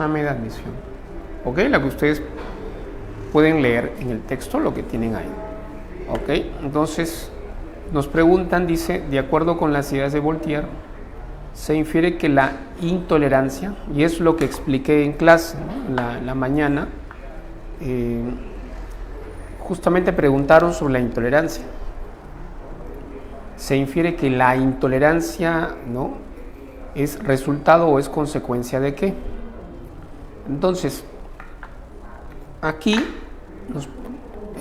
examen de admisión. ¿Ok? La que ustedes pueden leer en el texto lo que tienen ahí. ¿Ok? Entonces, nos preguntan, dice, de acuerdo con las ideas de Voltaire, se infiere que la intolerancia, y es lo que expliqué en clase, ¿no? la mañana, justamente preguntaron sobre la intolerancia. Se infiere que la intolerancia, ¿no?, es resultado o es consecuencia de qué. Entonces, aquí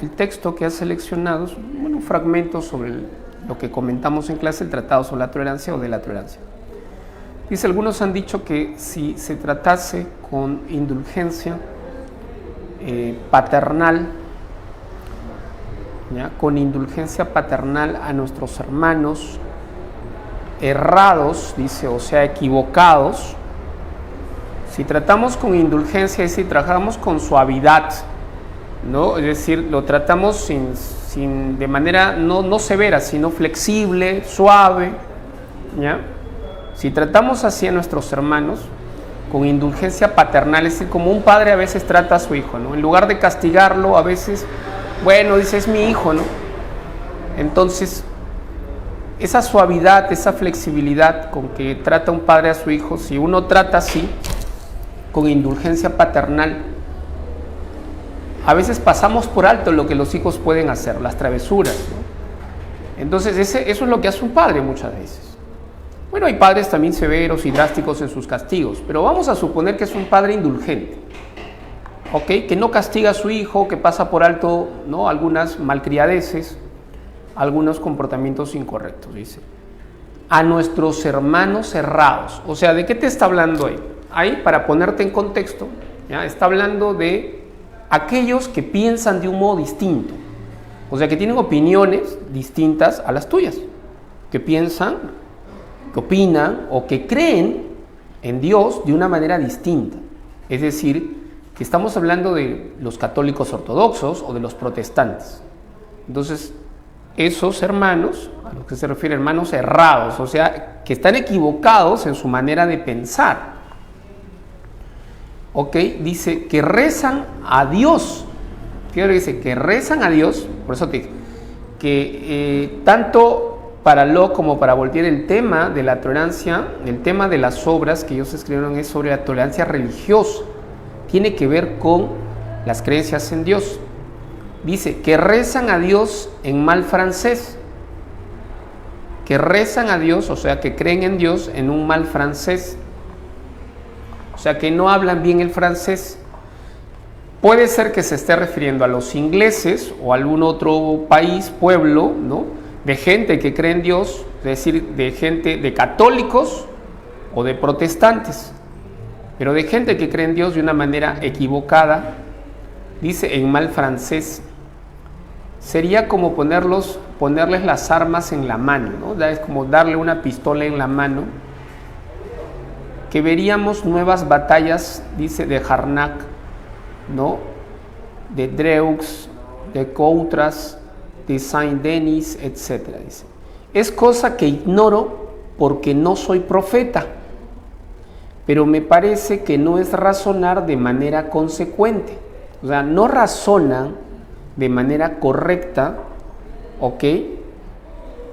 el texto que ha seleccionado es un fragmento sobre lo que comentamos en clase, el tratado sobre la tolerancia o de la tolerancia. Dice, algunos han dicho que si se tratase con indulgencia paternal, ¿ya?, con indulgencia paternal a nuestros hermanos errados, dice, o sea, equivocados, si tratamos con indulgencia, es decir, tratamos con suavidad, ¿no? Es decir, lo tratamos de manera no severa, sino flexible, suave, ¿ya? Si tratamos así a nuestros hermanos, con indulgencia paternal, es decir, como un padre a veces trata a su hijo, ¿no? En lugar de castigarlo, a veces, bueno, dice, es mi hijo, ¿no? Entonces, esa suavidad, esa flexibilidad con que trata un padre a su hijo, si uno trata así, con indulgencia paternal, a veces pasamos por alto lo que los hijos pueden hacer, las travesuras, ¿no? Entonces, eso es lo que hace un padre muchas veces. Bueno, hay padres también severos y drásticos en sus castigos, pero vamos a suponer que es un padre indulgente, ¿ok? Que no castiga a su hijo, que pasa por alto, ¿no?, algunas malcriadeces, algunos comportamientos incorrectos, dice. A nuestros hermanos errados. O sea, ¿de qué te está hablando ahí? Ahí, para ponerte en contexto, ¿ya?, está hablando de aquellos que piensan de un modo distinto. O sea, que tienen opiniones distintas a las tuyas. Que piensan, que opinan o que creen en Dios de una manera distinta. Es decir, que estamos hablando de los católicos ortodoxos o de los protestantes. Entonces, esos hermanos, a los que se refiere hermanos errados, o sea, que están equivocados en su manera de pensar. ¿Ok? Dice que rezan a Dios. ¿Qué dice? Que rezan a Dios. Por eso te dije que tanto para Locke como para Voltaire el tema de la tolerancia, el tema de las obras que ellos escribieron es sobre la tolerancia religiosa. Tiene que ver con las creencias en Dios. Dice que rezan a Dios en mal francés. Que rezan a Dios, o sea, que creen en Dios en un mal francés. O sea, que no hablan bien el francés. Puede ser que se esté refiriendo a los ingleses o a algún otro país, pueblo, ¿no?, de gente que cree en Dios, es decir, de gente, de católicos o de protestantes, pero de gente que cree en Dios de una manera equivocada. Dice en mal francés. Sería como ponerles las armas en la mano, ¿no? Es como darle una pistola en la mano. Que veríamos nuevas batallas, dice, de Jarnac, ¿no?, de Dreux, de Coutras, de Saint-Denis, etc. Dice, es cosa que ignoro porque no soy profeta, pero me parece que no es razonar de manera consecuente. O sea, no razonan de manera correcta, ¿ok?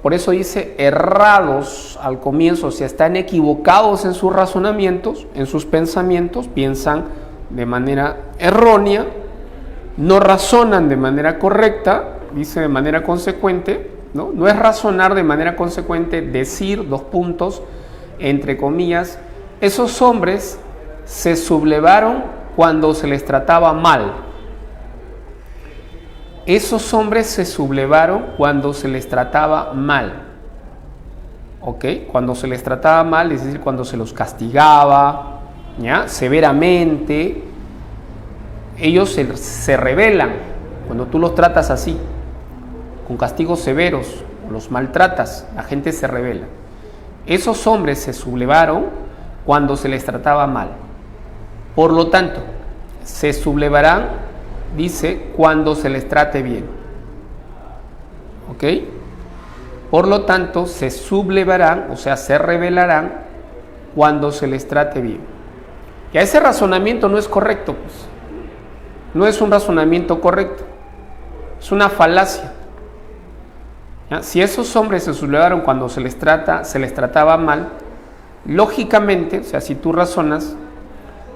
Por eso dice errados al comienzo, o sea, están equivocados en sus razonamientos, en sus pensamientos, piensan de manera errónea, no razonan de manera correcta, dice de manera consecuente, ¿no? No es razonar de manera consecuente, decir, entre comillas, esos hombres se sublevaron cuando se les trataba mal. Esos hombres se sublevaron cuando se les trataba mal. ¿Ok? Cuando se les trataba mal, es decir, cuando se los castigaba, ¿ya?, severamente, ellos se rebelan cuando tú los tratas así, con castigos severos, los maltratas, la gente se rebela. Esos hombres se sublevaron cuando se les trataba mal. Por lo tanto, se sublevarán, dice, cuando se les trate bien. ¿Ok? Por lo tanto, se sublevarán, o sea, se rebelarán cuando se les trate bien. Y a ese razonamiento no es correcto, pues. No es un razonamiento correcto. Es una falacia. ¿Ya? Si esos hombres se sublevaron cuando se les trataba mal, lógicamente, o sea, si tú razonas,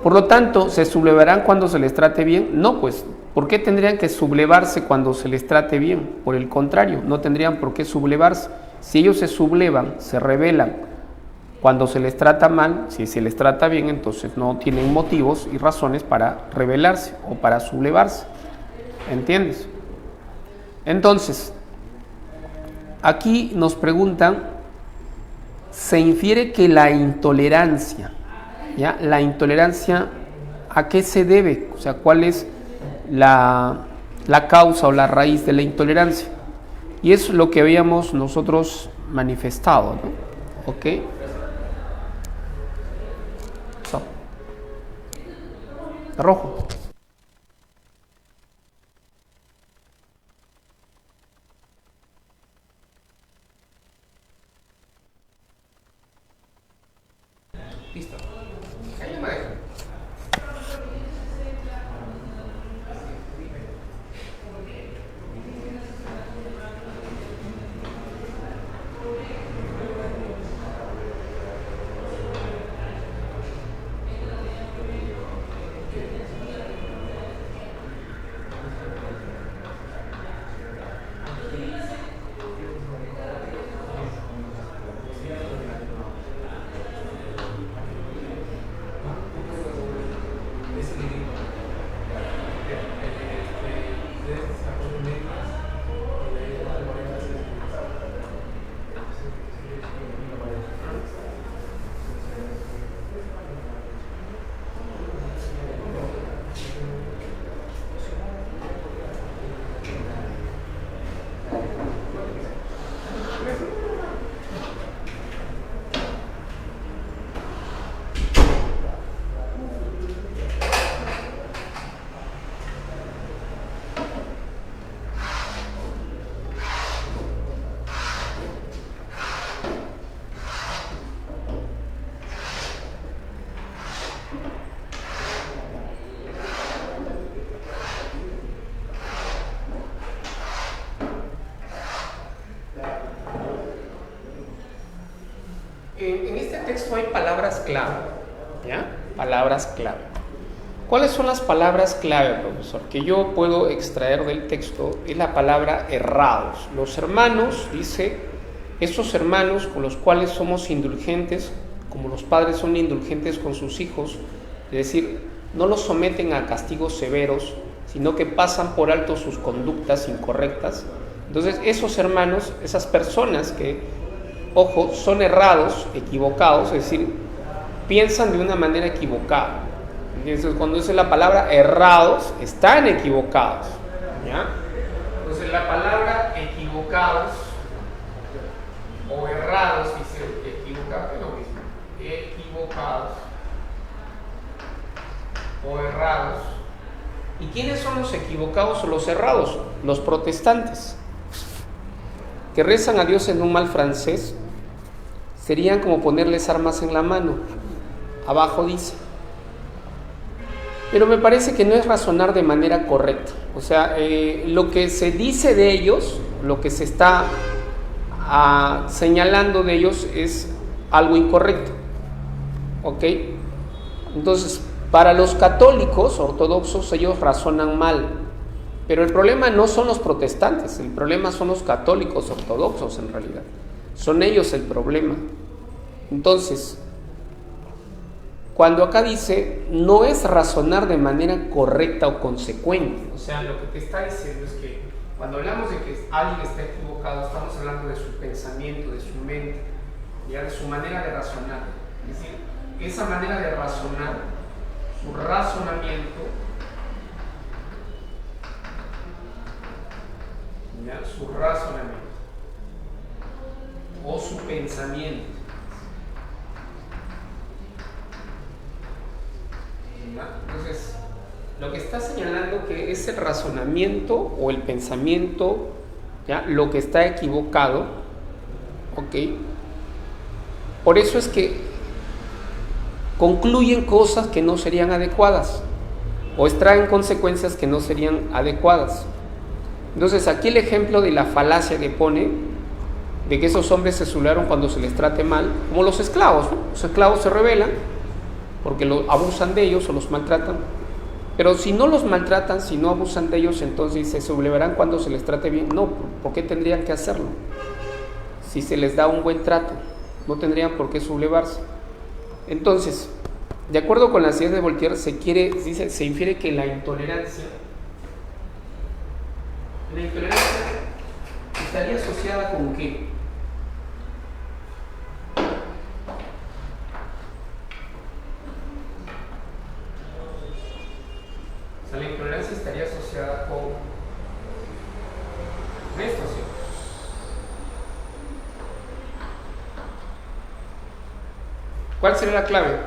por lo tanto, ¿se sublevarán cuando se les trate bien? No, pues, ¿por qué tendrían que sublevarse cuando se les trate bien? Por el contrario, no tendrían por qué sublevarse. Si ellos se sublevan, se rebelan cuando se les trata mal, si se les trata bien, entonces no tienen motivos y razones para rebelarse o para sublevarse. ¿Entiendes? Entonces, aquí nos preguntan, se infiere que la intolerancia, ¿ya? La intolerancia, ¿a qué se debe? O sea, ¿cuál es la causa o la raíz de la intolerancia? Y es lo que habíamos nosotros manifestado, ¿no? ¿Ok? Rojo. Listo. En este texto hay palabras clave, ¿ya? Palabras clave. ¿Cuáles son las palabras clave, profesor? Que yo puedo extraer del texto es la palabra errados. Los hermanos, dice, esos hermanos con los cuales somos indulgentes, como los padres son indulgentes con sus hijos, es decir, no los someten a castigos severos, sino que pasan por alto sus conductas incorrectas. Entonces, esos hermanos, esas personas que, ojo, son errados, equivocados, es decir, piensan de una manera equivocada. Entonces, cuando dice la palabra errados, están equivocados, ¿ya? Entonces, la palabra equivocados o errados, dice equivocados, es lo mismo, equivocados o errados. ¿Y quiénes son los equivocados o los errados? Los protestantes, que rezan a Dios en un mal francés, serían como ponerles armas en la mano. Abajo dice. Pero me parece que no es razonar de manera correcta. O sea, lo que se dice de ellos, lo que se está señalando de ellos es algo incorrecto. ¿Ok? Entonces, para los católicos ortodoxos, ellos razonan mal. Pero el problema no son los protestantes, el problema son los católicos ortodoxos en realidad. Son ellos el problema. Entonces, cuando acá dice, no es razonar de manera correcta o consecuente. O sea, lo que te está diciendo es que cuando hablamos de que alguien está equivocado, estamos hablando de su pensamiento, de su mente, ya de su manera de razonar. Es decir, esa manera de razonar, su razonamiento, ¿ya? Su razonamiento o su pensamiento, ¿ya? Entonces, lo que está señalando que es el razonamiento o el pensamiento, ¿ya? Lo que está equivocado, ¿ok? Por eso es que concluyen cosas que no serían adecuadas o extraen consecuencias que no serían adecuadas. Entonces aquí el ejemplo de la falacia que pone de que esos hombres se sublevaron cuando se les trate mal, como los esclavos, ¿no? Los esclavos se rebelan porque abusan de ellos o los maltratan, pero si no los maltratan, si no abusan de ellos, entonces se sublevarán cuando se les trate bien. No, ¿por qué tendrían que hacerlo? Si se les da un buen trato, no tendrían por qué sublevarse. Entonces, de acuerdo con las ideas de Voltaire, se infiere que la intolerancia estaría asociada con ¿qué? O sea, la intolerancia estaría asociada con esto, ¿sí? ¿Cuál sería la clave?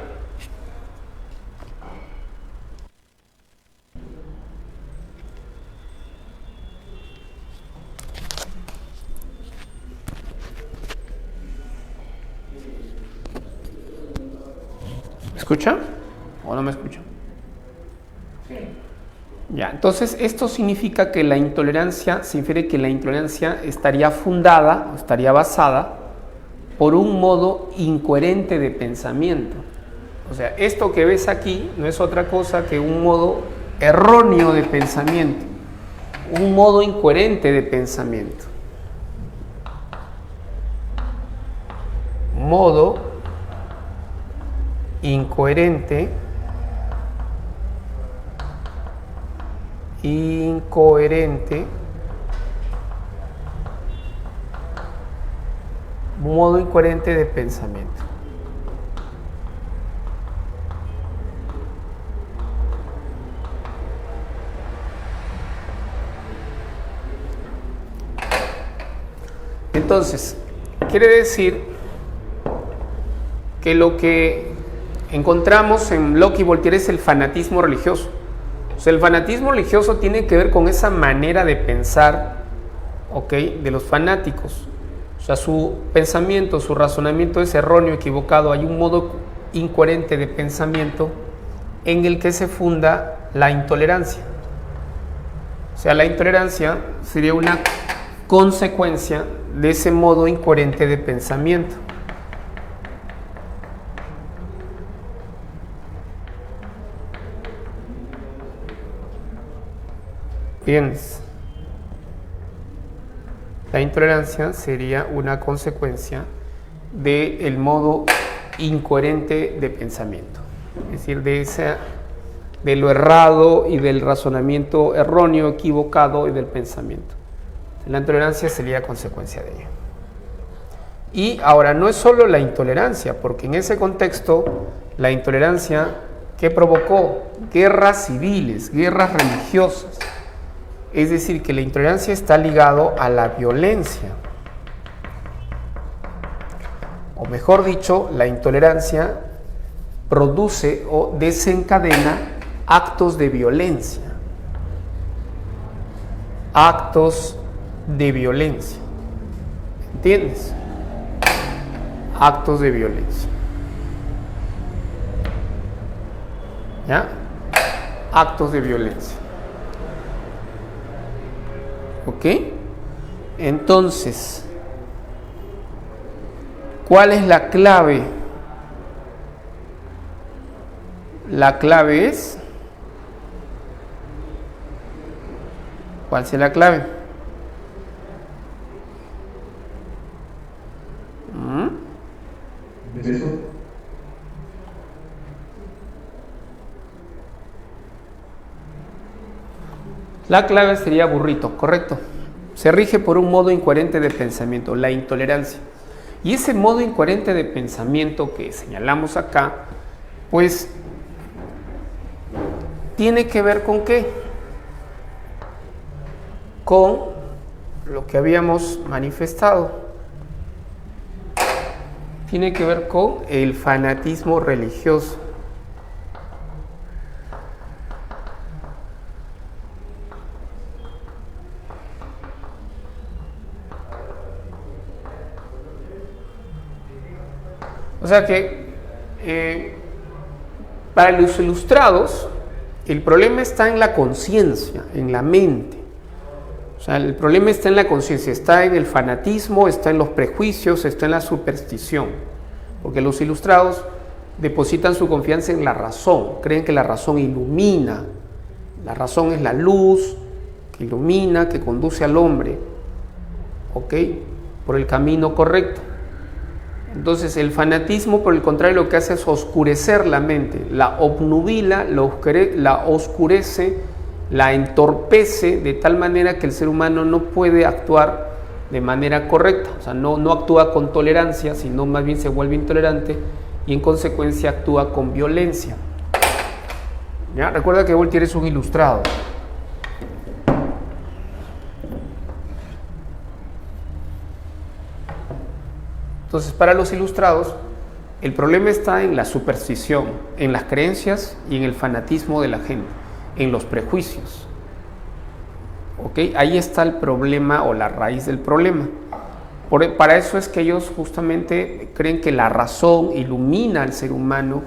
¿Me escucha o no me escucha? Sí. Ya, entonces esto significa que la intolerancia, se infiere que la intolerancia estaría fundada, o estaría basada por un modo incoherente de pensamiento. O sea, esto que ves aquí no es otra cosa que un modo erróneo de pensamiento, un modo incoherente de pensamiento. Modo incoherente modo incoherente de pensamiento. Entonces, quiere decir que lo que encontramos en Locke y Voltaire es el fanatismo religioso. O sea, el fanatismo religioso tiene que ver con esa manera de pensar, ¿ok?, de los fanáticos. O sea, su pensamiento, su razonamiento es erróneo, equivocado. Hay un modo incoherente de pensamiento en el que se funda la intolerancia. O sea, la intolerancia sería una consecuencia de ese modo incoherente de pensamiento. Bien, la intolerancia sería una consecuencia del modo incoherente de pensamiento, es decir, de lo errado y del razonamiento erróneo, equivocado y del pensamiento. La intolerancia sería consecuencia de ello. Y ahora, no es solo la intolerancia, porque en ese contexto, la intolerancia que provocó guerras civiles, guerras religiosas. Es decir, que la intolerancia está ligado a la violencia. O mejor dicho, la intolerancia produce o desencadena actos de violencia. Actos de violencia. ¿Entiendes? Actos de violencia. ¿Ya? Actos de violencia. ¿Ok? Entonces, ¿cuál es la clave? La clave es... ¿Cuál es la clave? La clave sería burrito, correcto. Se rige por un modo incoherente de pensamiento, la intolerancia. Y ese modo incoherente de pensamiento que señalamos acá, pues, tiene que ver con ¿qué? Con lo que habíamos manifestado. Tiene que ver con el fanatismo religioso. O sea que Para los ilustrados, el problema está en la conciencia, en la mente. O sea, el problema está en la conciencia, está en el fanatismo, está en los prejuicios, está en la superstición. Porque los ilustrados depositan su confianza en la razón, creen que la razón ilumina. La razón es la luz que ilumina, que conduce al hombre, ¿ok?, por el camino correcto. Entonces el fanatismo, por el contrario, lo que hace es oscurecer la mente, la obnubila, la oscurece, la entorpece de tal manera que el ser humano no puede actuar de manera correcta. O sea, no actúa con tolerancia, sino más bien se vuelve intolerante y en consecuencia actúa con violencia. ¿Ya? Recuerda que Voltaire es un ilustrado. Entonces, para los ilustrados, el problema está en la superstición, en las creencias y en el fanatismo de la gente, en los prejuicios. ¿Ok? Ahí está el problema o la raíz del problema. Para eso es que ellos justamente creen que la razón ilumina al ser humano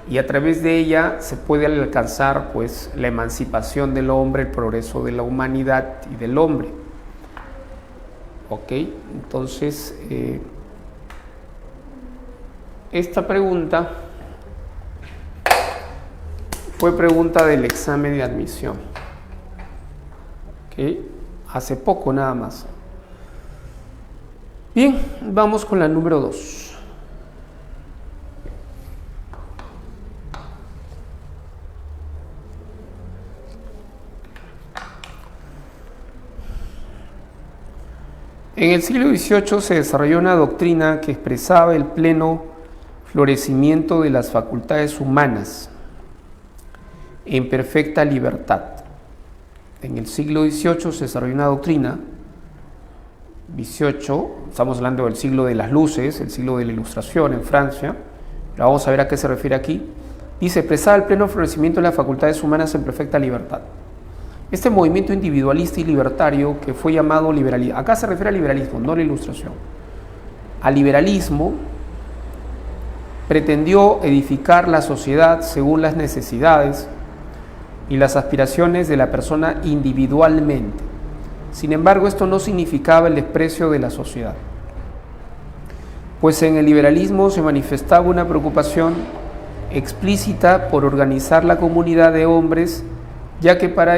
y a través de ella se puede alcanzar pues la emancipación del hombre, el progreso de la humanidad y del hombre. ¿Ok? Entonces, esta pregunta fue pregunta del examen de admisión, ¿okay?, hace poco nada más. Bien, vamos con la número 2. En el siglo XVIII se desarrolló una doctrina que expresaba el pleno florecimiento de las facultades humanas en perfecta libertad. En el siglo XVIII se desarrolló una doctrina, XVIII, estamos hablando del siglo de las luces, el siglo de la ilustración en Francia, pero vamos a ver a qué se refiere aquí. Dice, expresaba el pleno florecimiento de las facultades humanas en perfecta libertad. Este movimiento individualista y libertario que fue llamado liberalismo, acá se refiere al liberalismo, no a la ilustración. Al liberalismo pretendió edificar la sociedad según las necesidades y las aspiraciones de la persona individualmente. Sin embargo, esto no significaba el desprecio de la sociedad, pues en el liberalismo se manifestaba una preocupación explícita por organizar la comunidad de hombres, ya que para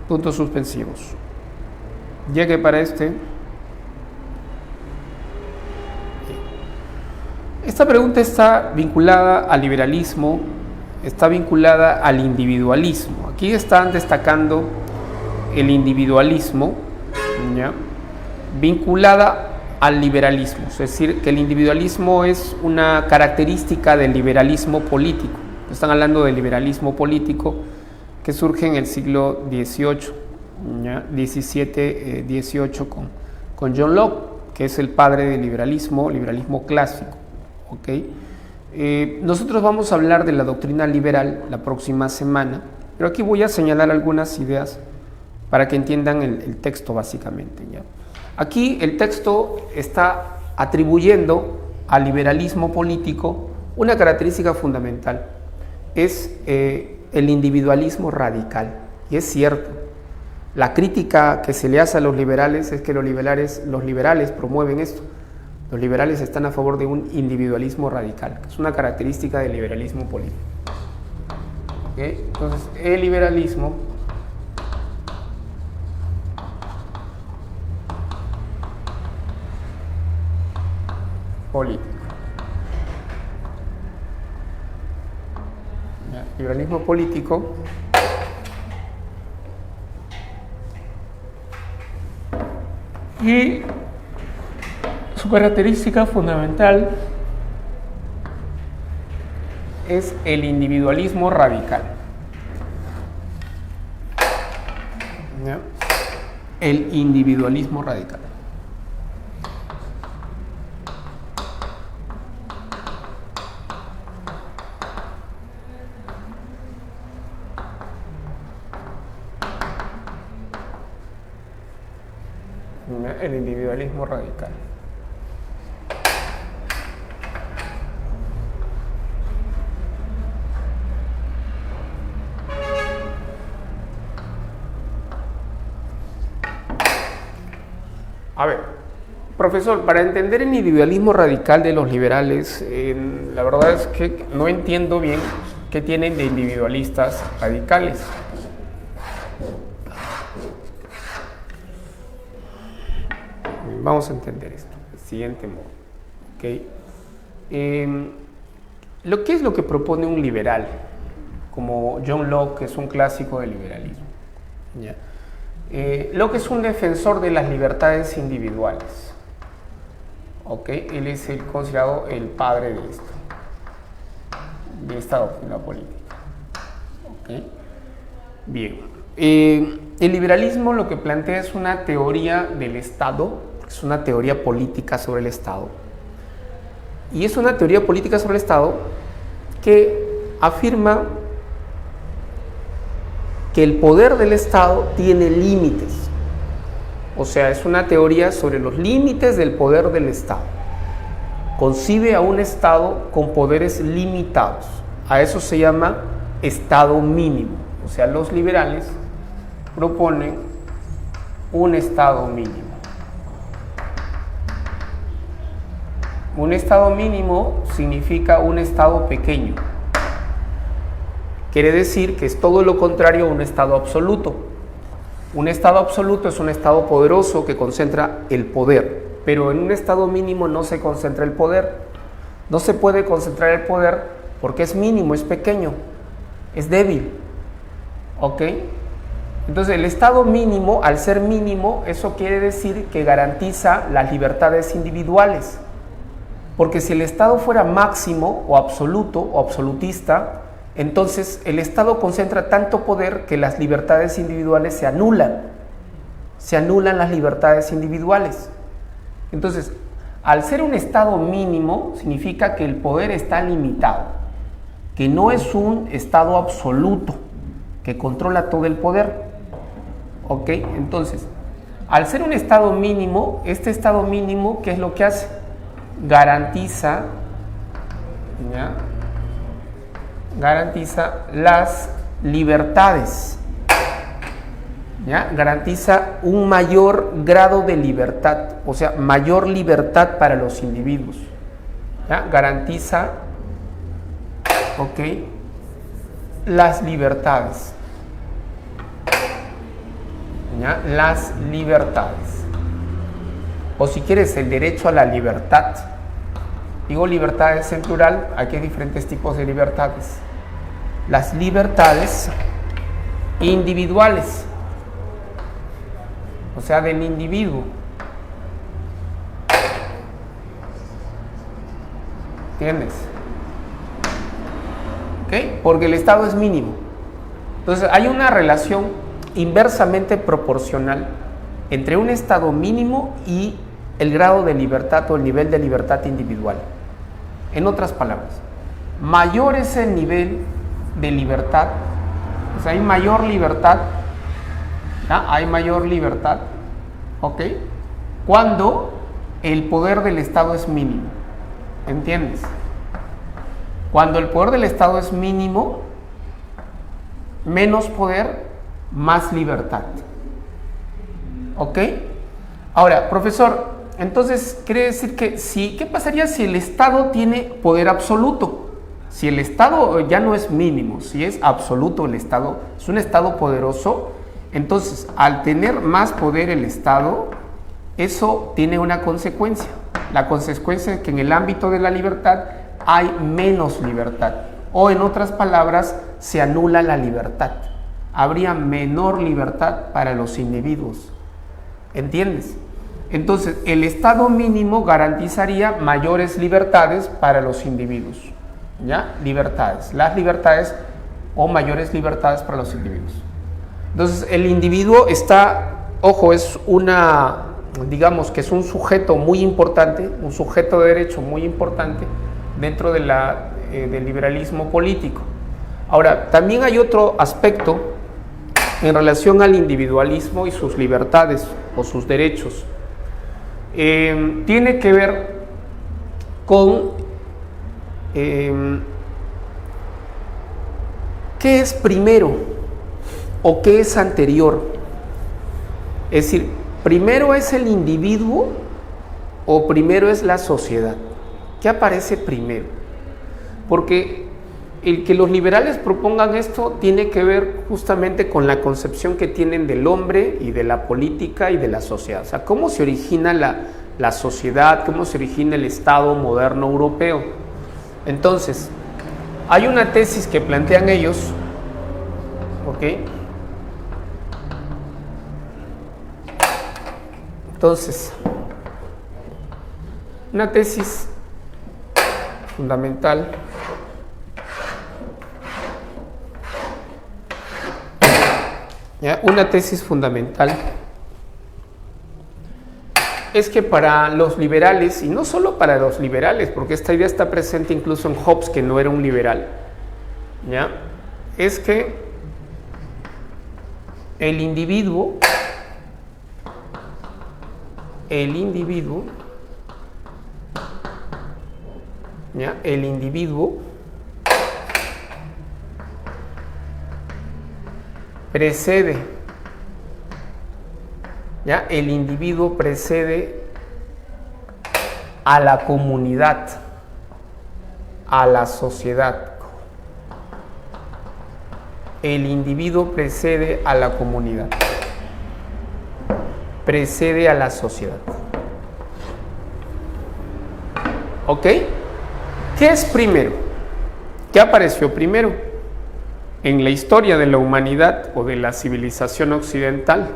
puntos suspensivos, esta pregunta está vinculada al liberalismo, está vinculada al individualismo. Aquí están destacando el individualismo, ¿ya?, vinculada al liberalismo, es decir, que el individualismo es una característica del liberalismo político. Están hablando del liberalismo político que surge en el siglo XVIII, XVII, con John Locke, que es el padre del liberalismo clásico. ¿Okay? Nosotros vamos a hablar de la doctrina liberal la próxima semana, pero aquí voy a señalar algunas ideas para que entiendan el texto básicamente, ¿ya? Aquí el texto está atribuyendo al liberalismo político una característica fundamental, es el individualismo radical. Y es cierto, la crítica que se le hace a los liberales es que los liberales promueven esto. Los liberales están a favor de un individualismo radical, que es una característica del liberalismo político. ¿Okay? Entonces, el liberalismo político. Liberalismo político y su característica fundamental es el individualismo radical. ¿Ya? El individualismo radical. El individualismo radical. A ver, profesor, para entender el individualismo radical de los liberales, la verdad es que no entiendo bien qué tienen de individualistas radicales. Vamos a entender esto, del siguiente modo. ¿Okay? ¿Qué es lo que propone un liberal? Como John Locke, que es un clásico del liberalismo. ¿Ya? Locke es un defensor de las libertades individuales. ¿Okay? Él es considerado el padre de esta doctrina política. ¿Okay? Bien. El liberalismo lo que plantea es una teoría del Estado, es una teoría política sobre el Estado. Y es una teoría política sobre el Estado que afirma que el poder del Estado tiene límites. O sea, es una teoría sobre los límites del poder del Estado. Concibe a un Estado con poderes limitados. A eso se llama Estado mínimo. O sea, los liberales proponen un Estado mínimo. Un Estado mínimo significa un Estado pequeño. Quiere decir que es todo lo contrario a un Estado absoluto. Un Estado absoluto es un Estado poderoso que concentra el poder, pero en un Estado mínimo no se concentra el poder. No se puede concentrar el poder porque es mínimo, es pequeño, es débil. ¿Ok? Entonces el Estado mínimo, al ser mínimo, eso quiere decir que garantiza las libertades individuales. Porque si el Estado fuera máximo o absoluto o absolutista, entonces el Estado concentra tanto poder que las libertades individuales se anulan las libertades individuales. Entonces, al ser un Estado mínimo, significa que el poder está limitado, que no es un Estado absoluto, que controla todo el poder. ¿Ok? Entonces, al ser un Estado mínimo, este Estado mínimo, ¿qué es lo que hace? Garantiza, ¿ya? Garantiza las libertades, ¿ya? Garantiza un mayor grado de libertad, o sea, mayor libertad para los individuos, ¿ya? Garantiza, ¿ok?, las libertades, ¿ya? Las libertades, o si quieres, el derecho a la libertad. Digo libertades en plural, aquí hay diferentes tipos de libertades. Las libertades individuales, o sea, del individuo. ¿Entiendes? ¿Ok? Porque el Estado es mínimo. Entonces, hay una relación inversamente proporcional entre un Estado mínimo y el grado de libertad o el nivel de libertad individual. En otras palabras, mayor es el nivel de libertad, o sea, hay mayor libertad, ¿ya? Hay mayor libertad, ¿ok?, cuando el poder del Estado es mínimo. ¿Entiendes? Cuando el poder del Estado es mínimo, menos poder, más libertad. ¿Ok? Ahora, profesor, entonces quiere decir que sí, ¿qué pasaría si el Estado tiene poder absoluto? Si el Estado ya no es mínimo, si es absoluto el Estado, es un Estado poderoso, entonces al tener más poder el Estado, eso tiene una consecuencia. La consecuencia es que en el ámbito de la libertad hay menos libertad, o en otras palabras, se anula la libertad. Habría menor libertad para los individuos. ¿Entiendes? Entonces, el Estado mínimo garantizaría mayores libertades para los individuos. ¿Ya? Libertades. Las libertades o mayores libertades para los individuos. Entonces, el individuo está, ojo, es digamos que es un sujeto muy importante, un sujeto de derecho muy importante dentro de del liberalismo político. Ahora, también hay otro aspecto en relación al individualismo y sus libertades o sus derechos. Tiene que ver con qué es primero o qué es anterior. Es decir, ¿primero es el individuo o primero es la sociedad? ¿Qué aparece primero? Porque el que los liberales propongan esto tiene que ver justamente con la concepción que tienen del hombre y de la política y de la sociedad. O sea, ¿cómo se origina la sociedad? ¿Cómo se origina el Estado moderno europeo? Entonces, hay una tesis que plantean ellos, ¿ok? Entonces, una tesis fundamental una tesis fundamental es que para los liberales, y no solo para los liberales, porque esta idea está presente incluso en Hobbes, que no era un liberal, ¿ya? Es que el individuo precede, el individuo precede a la comunidad, a la sociedad. El individuo precede a la comunidad, precede a la sociedad. ¿Ok? ¿Qué es primero? ¿Qué apareció primero en la historia de la humanidad o de la civilización occidental?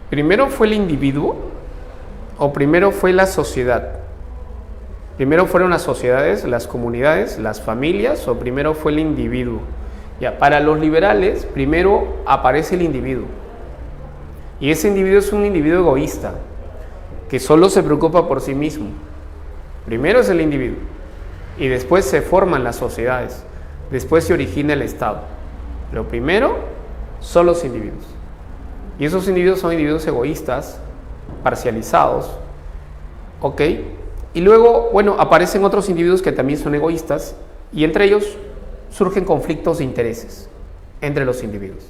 ¿Primero fue el individuo o primero fue la sociedad? ¿Primero fueron las sociedades, las comunidades, las familias o primero fue el individuo? Ya, para los liberales, primero aparece el individuo. Y ese individuo es un individuo egoísta, que solo se preocupa por sí mismo. Primero es el individuo y después se forman las sociedades. Después se origina el Estado. Pero primero son los individuos. Y esos individuos son individuos egoístas, parcializados. ¿Ok? Y luego, bueno, aparecen otros individuos que también son egoístas. Y entre ellos surgen conflictos de intereses entre los individuos.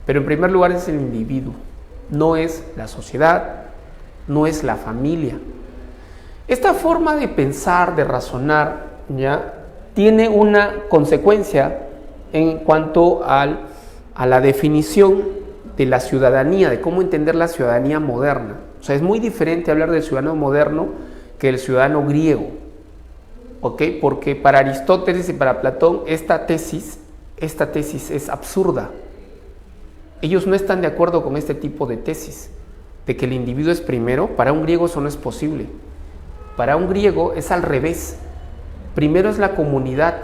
Pero en primer lugar es el individuo. No es la sociedad, no es la familia. Esta forma de pensar, de razonar, ¿ya?, tiene una consecuencia en cuanto a la definición de la ciudadanía, de cómo entender la ciudadanía moderna. O sea, es muy diferente hablar del ciudadano moderno que del ciudadano griego, ¿ok? Porque para Aristóteles y para Platón esta tesis es absurda. Ellos no están de acuerdo con este tipo de tesis, de que el individuo es primero. Para un griego eso no es posible. Para un griego es al revés. Primero es la comunidad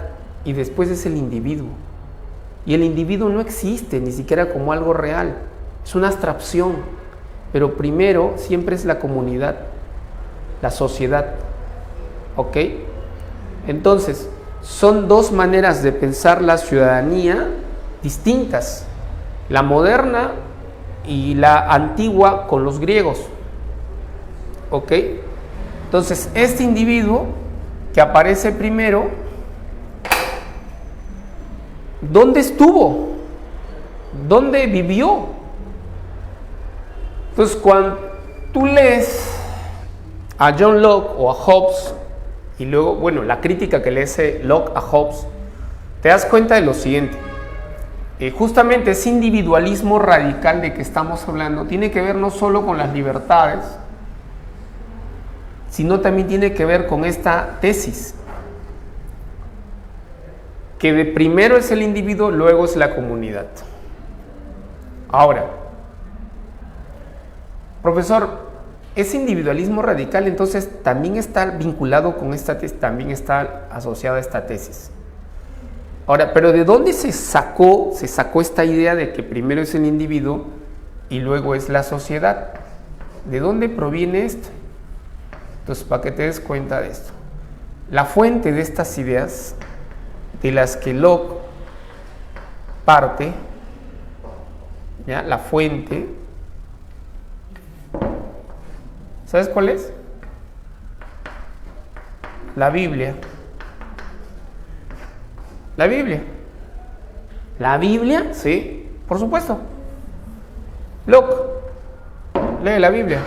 y después es el individuo. Y el individuo no existe ni siquiera como algo real. Es una abstracción. Pero primero siempre es la comunidad, la sociedad. ¿Ok? Entonces, son dos maneras de pensar la ciudadanía distintas. La moderna y la antigua con los griegos. ¿Ok? Entonces, este individuo que aparece primero, ¿dónde estuvo? ¿Dónde vivió? Entonces, cuando tú lees a John Locke o a Hobbes, y luego, bueno, la crítica que le hace Locke a Hobbes, te das cuenta de lo siguiente. Justamente ese individualismo radical de que estamos hablando tiene que ver no solo con las libertades, sino también tiene que ver con esta tesis, que de primero es el individuo, luego es la comunidad. Ahora, profesor, ese individualismo radical entonces también está vinculado con esta tesis, también está asociado a esta tesis. Ahora, pero ¿de dónde se sacó esta idea de que primero es el individuo y luego es la sociedad? ¿De dónde proviene esto? Entonces, para que te des cuenta de esto, la fuente de estas ideas de las que Locke parte, ¿ya?, la fuente, ¿sabes cuál es? La Biblia. La Biblia. La Biblia, sí, por supuesto. Locke. lee la Biblia.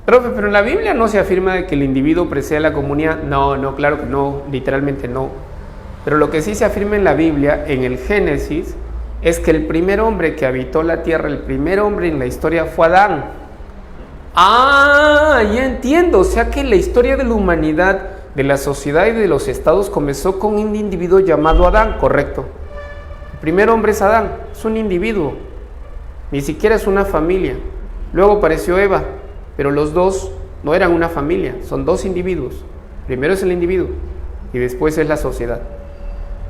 Profe, pero en la Biblia no se afirma de que el individuo precede a la comunidad. No, claro que no, literalmente no. Pero lo que sí se afirma en la Biblia, en el Génesis, es que el primer hombre que habitó la tierra, el primer hombre en la historia fue Adán. Ah, ya entiendo. O sea que la historia de la humanidad, de la sociedad y de los estados comenzó con un individuo llamado Adán, correcto. El primer hombre es Adán, es un individuo, ni siquiera es una familia. Luego apareció Eva, pero los dos no eran una familia, son dos individuos. Primero es el individuo y después es la sociedad.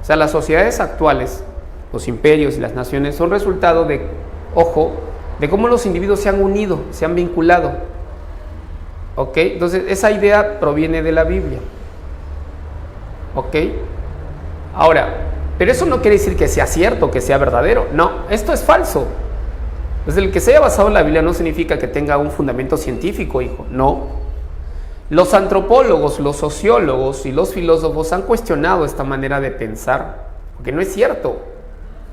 O sea, las sociedades actuales, los imperios y las naciones son resultado de, ojo, de cómo los individuos se han unido, se han vinculado. ¿Ok? Entonces, esa idea proviene de la Biblia. ¿Ok? Ahora, pero eso no quiere decir que sea cierto, que sea verdadero. No, esto es falso. Desde el que se haya basado en la Biblia no significa que tenga un fundamento científico, hijo. No. Los antropólogos, los sociólogos y los filósofos han cuestionado esta manera de pensar, porque no es cierto.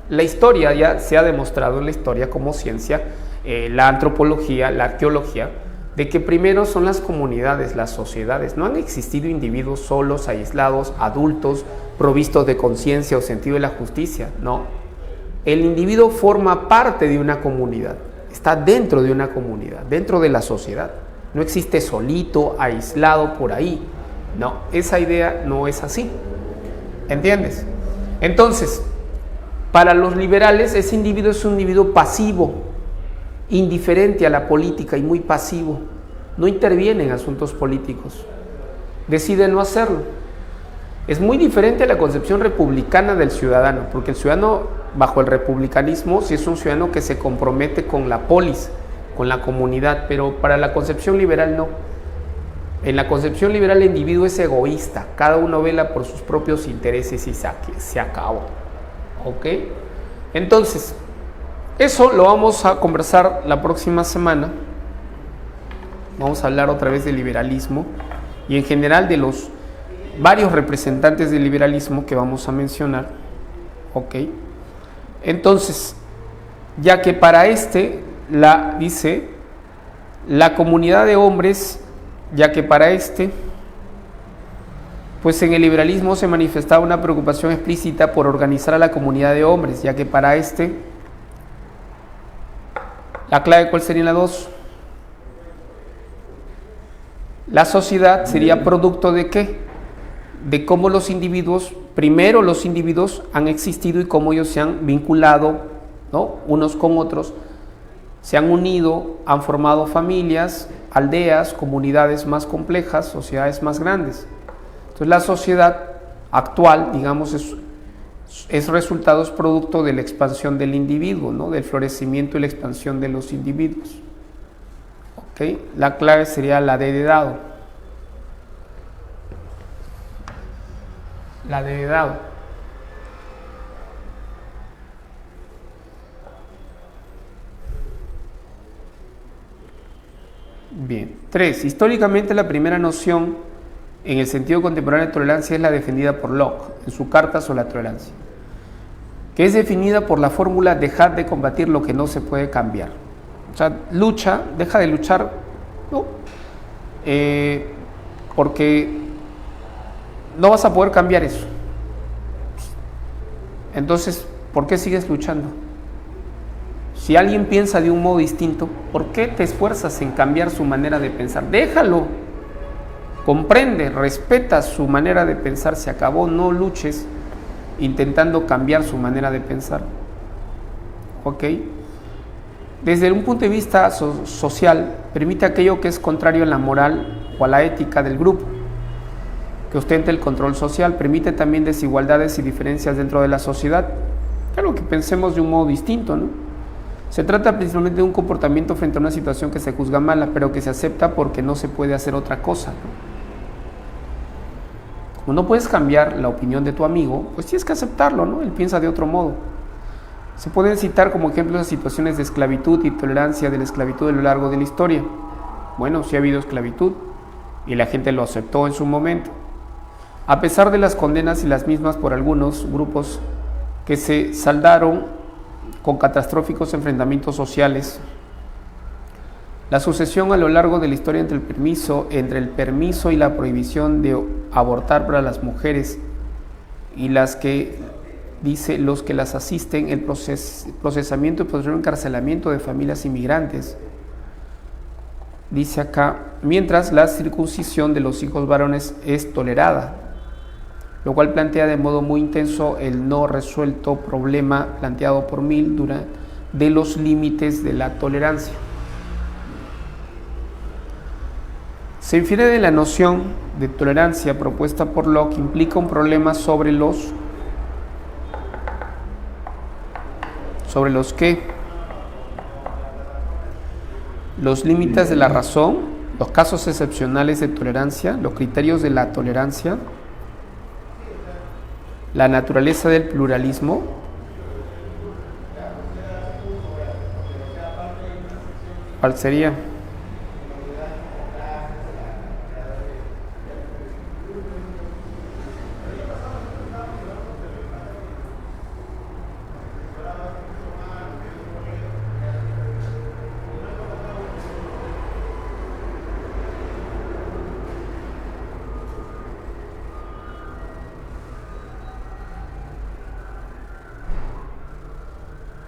La historia ya se ha demostrado en la historia como ciencia, la antropología, la arqueología, de que primero son las comunidades, las sociedades. No han existido individuos solos, aislados, adultos, provistos de conciencia o sentido de la justicia. No. El individuo forma parte de una comunidad, está dentro de una comunidad, dentro de la sociedad. No existe solito, aislado por ahí. No, esa idea no es así. ¿Entiendes? Entonces, para los liberales, ese individuo es un individuo pasivo, indiferente a la política y muy pasivo. No interviene en asuntos políticos. Decide no hacerlo. Es muy diferente a la concepción republicana del ciudadano, porque el ciudadano, bajo el republicanismo, sí es un ciudadano que se compromete con la polis, con la comunidad, pero para la concepción liberal no. En la concepción liberal el individuo es egoísta, cada uno vela por sus propios intereses y se acabó. ¿Ok? Entonces, eso lo vamos a conversar la próxima semana. Vamos a hablar otra vez del liberalismo y en general de los varios representantes del liberalismo que vamos a mencionar. ¿Ok? Entonces, ya que para dice, la comunidad de hombres, ya que para pues en el liberalismo se manifestaba una preocupación explícita por organizar a la comunidad de hombres, ya que para la clave, ¿cuál sería la 2? La sociedad sería producto de ¿qué? De cómo los individuos, primero los individuos han existido y cómo ellos se han vinculado, ¿no? Unos con otros, se han unido, han formado familias, aldeas, comunidades más complejas, sociedades más grandes. Entonces la sociedad actual, digamos, es resultado, es producto de la expansión del individuo, ¿no? Del florecimiento y la expansión de los individuos. ¿Ok? La clave sería la D de dado. La D de dado. Bien. 3. Históricamente la primera noción en el sentido contemporáneo de tolerancia es la defendida por Locke en su carta sobre la tolerancia, que es definida por la fórmula dejar de combatir lo que no se puede cambiar. O sea, deja de luchar, ¿no? Porque no vas a poder cambiar eso. Entonces, ¿por qué sigues luchando? Si alguien piensa de un modo distinto, ¿por qué te esfuerzas en cambiar su manera de pensar? Déjalo, comprende, respeta su manera de pensar, se acabó, no luches intentando cambiar su manera de pensar. ¿Ok? Desde un punto de vista social, permite aquello que es contrario a la moral o a la ética del grupo, que ostenta el control social, permite también desigualdades y diferencias dentro de la sociedad. Claro que pensemos de un modo distinto, ¿no? Se trata principalmente de un comportamiento frente a una situación que se juzga mala, pero que se acepta porque no se puede hacer otra cosa, ¿no? Como no puedes cambiar la opinión de tu amigo, pues tienes que aceptarlo, ¿no? Él piensa de otro modo. Se pueden citar como ejemplos de situaciones de esclavitud y tolerancia de la esclavitud a lo largo de la historia. Bueno, sí ha habido esclavitud y la gente lo aceptó en su momento. A pesar de las condenas y las mismas por algunos grupos que se saldaron con catastróficos enfrentamientos sociales. La sucesión a lo largo de la historia entre el permiso y la prohibición de abortar para las mujeres y los que las asisten, el procesamiento y posterior encarcelamiento de familias inmigrantes. Dice acá, mientras la circuncisión de los hijos varones es tolerada, lo cual plantea de modo muy intenso el no resuelto problema planteado por Mill de los límites de la tolerancia. Se infiere de la noción de tolerancia propuesta por Locke implica un problema sobre los límites de la razón, los casos excepcionales de tolerancia, los criterios de la tolerancia, la naturaleza del pluralismo, ¿cuál sería?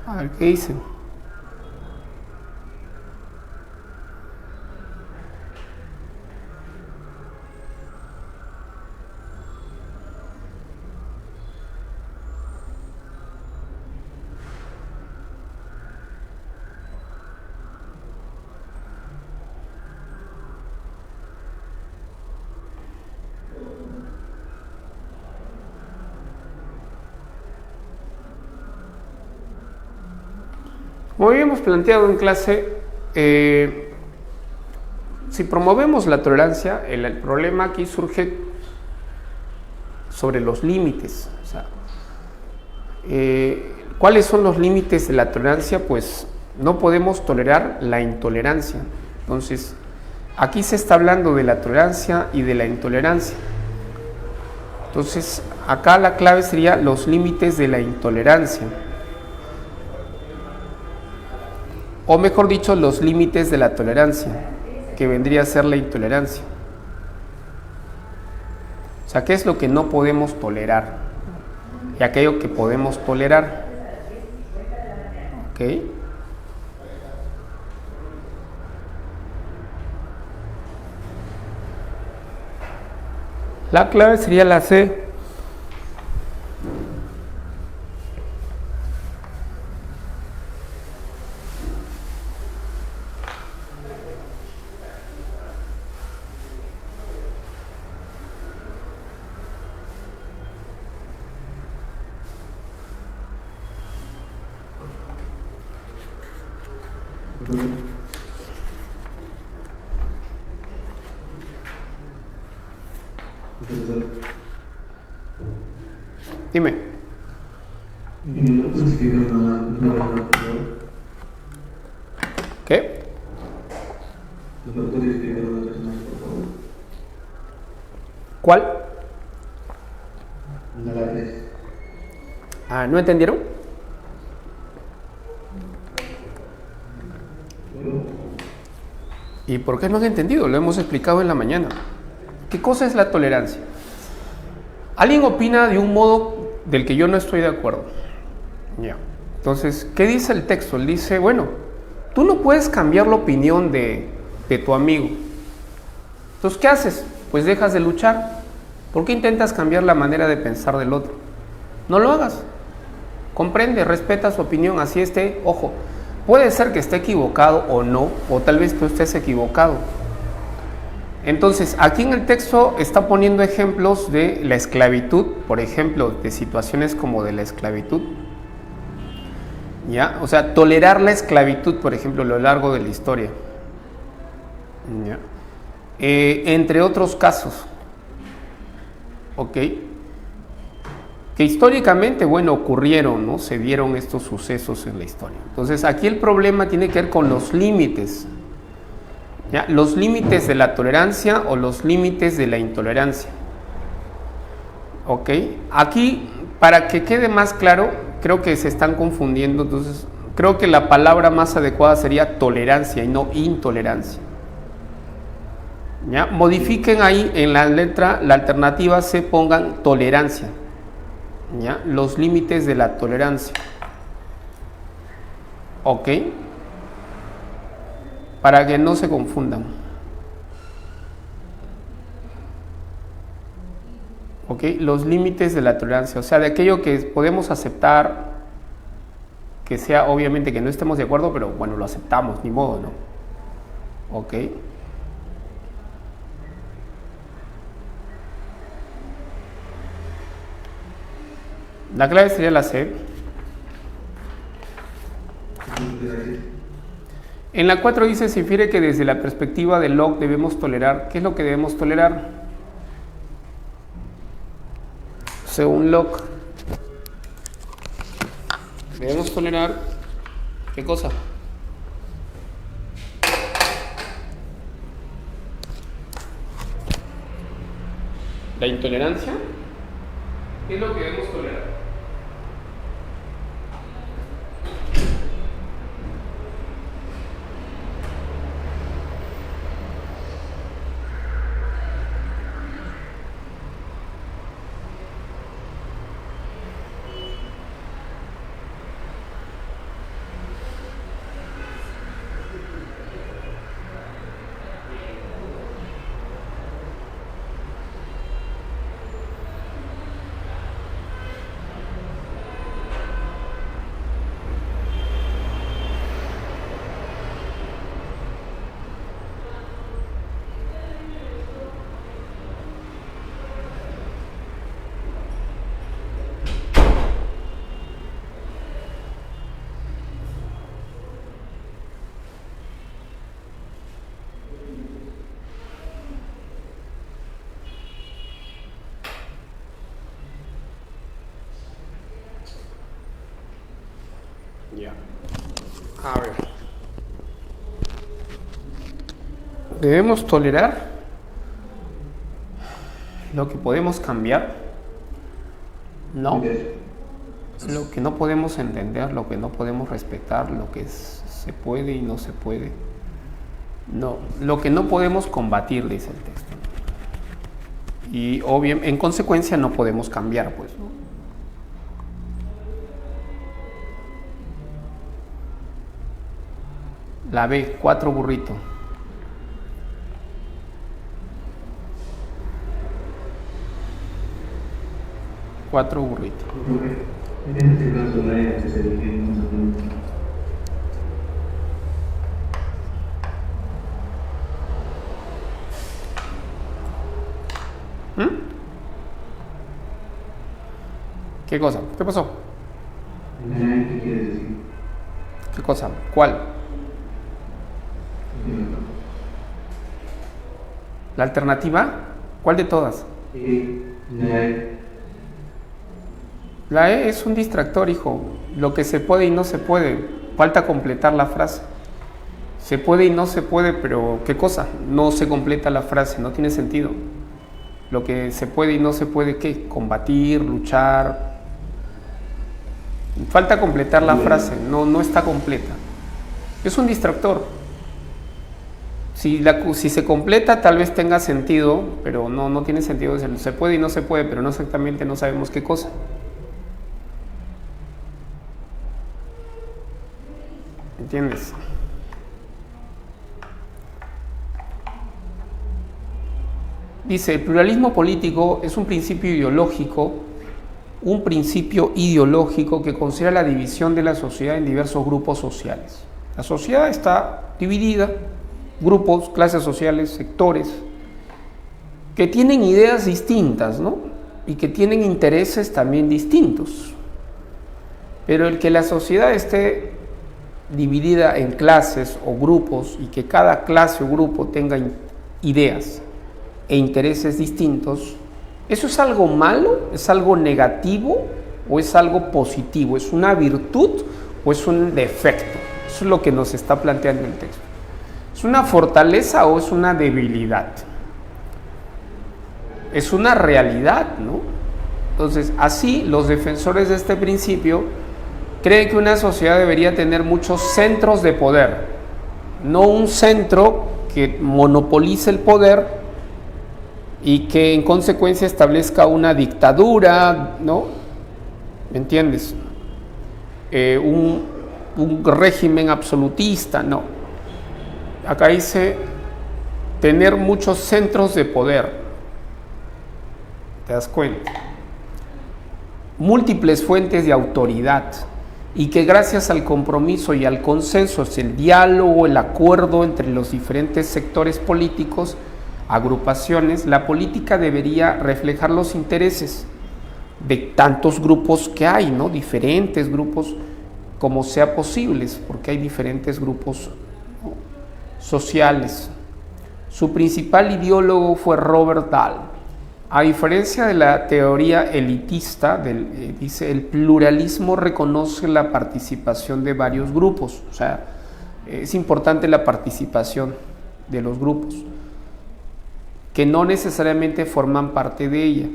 A ver qué dicen. Como habíamos planteado en clase, si promovemos la tolerancia, el problema aquí surge sobre los límites. O sea, ¿cuáles son los límites de la tolerancia? Pues no podemos tolerar la intolerancia. Entonces, aquí se está hablando de la tolerancia y de la intolerancia. Entonces, acá la clave sería los límites de la intolerancia. O mejor dicho, los límites de la tolerancia, que vendría a ser la intolerancia. O sea, ¿qué es lo que no podemos tolerar? Y aquello que podemos tolerar. ¿Ok? La clave sería la C. Dime. ¿Qué? ¿Cuál? ¿No entendieron? ¿Y por qué no han entendido? Lo hemos explicado en la mañana. ¿Qué cosa es la tolerancia? Alguien opina de un modo del que yo no estoy de acuerdo. Ya. Entonces, ¿qué dice el texto? Él dice, bueno, tú no puedes cambiar la opinión de tu amigo. Entonces, ¿qué haces? Pues dejas de luchar. ¿Por qué intentas cambiar la manera de pensar del otro? No lo hagas. Comprende, respeta su opinión, así esté, ojo. Puede ser que esté equivocado o no, o tal vez tú estés equivocado. Entonces, aquí en el texto está poniendo ejemplos de la esclavitud, por ejemplo, de situaciones como de la esclavitud. ¿Ya? O sea, tolerar la esclavitud, por ejemplo, a lo largo de la historia. ¿Ya? Entre otros casos. ¿Ok? Que históricamente, bueno, ocurrieron, ¿no? Se dieron estos sucesos en la historia. Entonces, aquí el problema tiene que ver con los límites. ¿Ya? Los límites de la tolerancia o los límites de la intolerancia. ¿Ok? Aquí, para que quede más claro, creo que se están confundiendo, entonces creo que la palabra más adecuada sería tolerancia y no intolerancia. ¿Ya? Modifiquen ahí en la letra, la alternativa C, pongan tolerancia. ¿Ya? Los límites de la tolerancia. ¿Ok? Para que no se confundan. ¿Ok? Los límites de la tolerancia, o sea, de aquello que podemos aceptar, que sea obviamente que no estemos de acuerdo, pero bueno, lo aceptamos, ni modo, ¿no? ¿Ok? La clave sería la C. En la 4 dice, se infiere que desde la perspectiva de Locke debemos tolerar. ¿Qué es lo que debemos tolerar? Según Locke, debemos tolerar, ¿qué cosa? ¿La intolerancia? ¿Qué es lo que debemos tolerar? Ya. A ver. Debemos tolerar lo que podemos cambiar, no lo que no podemos entender, lo que no podemos respetar, lo que se puede y no se puede, no, lo que no podemos combatir, dice el texto, y obviamente en consecuencia no podemos cambiar, pues, ¿no? La B, 4 burrito. Cuatro burrito. En este caso, la E se dirige ¿Qué cosa? ¿Qué pasó? ¿Qué quiere decir? ¿Qué cosa? ¿Cuál? ¿La alternativa? ¿Cuál de todas? La E. La E es un distractor, hijo. Lo que se puede y no se puede. Falta completar la frase. Se puede y no se puede, pero ¿qué cosa? No se completa la frase, no tiene sentido. Lo que se puede y no se puede, ¿qué? Combatir, luchar. Falta completar la frase, no está completa. Es un distractor. Si se completa, tal vez tenga sentido, pero no tiene sentido. Se puede y no se puede, pero no exactamente, no sabemos qué cosa. ¿Entiendes? Dice, el pluralismo político es un principio ideológico que considera la división de la sociedad en diversos grupos sociales. La sociedad está dividida, grupos, clases sociales, sectores, que tienen ideas distintas, ¿no? Y que tienen intereses también distintos. Pero el que la sociedad esté dividida en clases o grupos y que cada clase o grupo tenga ideas e intereses distintos, ¿eso es algo malo? ¿Es algo negativo? ¿O es algo positivo? ¿Es una virtud o es un defecto? Eso es lo que nos está planteando el texto. ¿Es una fortaleza o es una debilidad? Es una realidad, ¿no? Entonces, así los defensores de este principio cree que una sociedad debería tener muchos centros de poder, no un centro que monopolice el poder y que en consecuencia establezca una dictadura, ¿no? ¿Me entiendes? Un régimen absolutista, no. Acá dice tener muchos centros de poder. ¿Te das cuenta? Múltiples fuentes de autoridad y que gracias al compromiso y al consenso, es el diálogo, el acuerdo entre los diferentes sectores políticos, agrupaciones, la política debería reflejar los intereses de tantos grupos que hay, ¿no? Diferentes grupos como sea posibles, porque hay diferentes grupos, ¿no?, sociales. Su principal ideólogo fue Robert Dahl. A diferencia de la teoría elitista, dice, el pluralismo reconoce la participación de varios grupos, o sea, es importante la participación de los grupos, que no necesariamente forman parte de ella.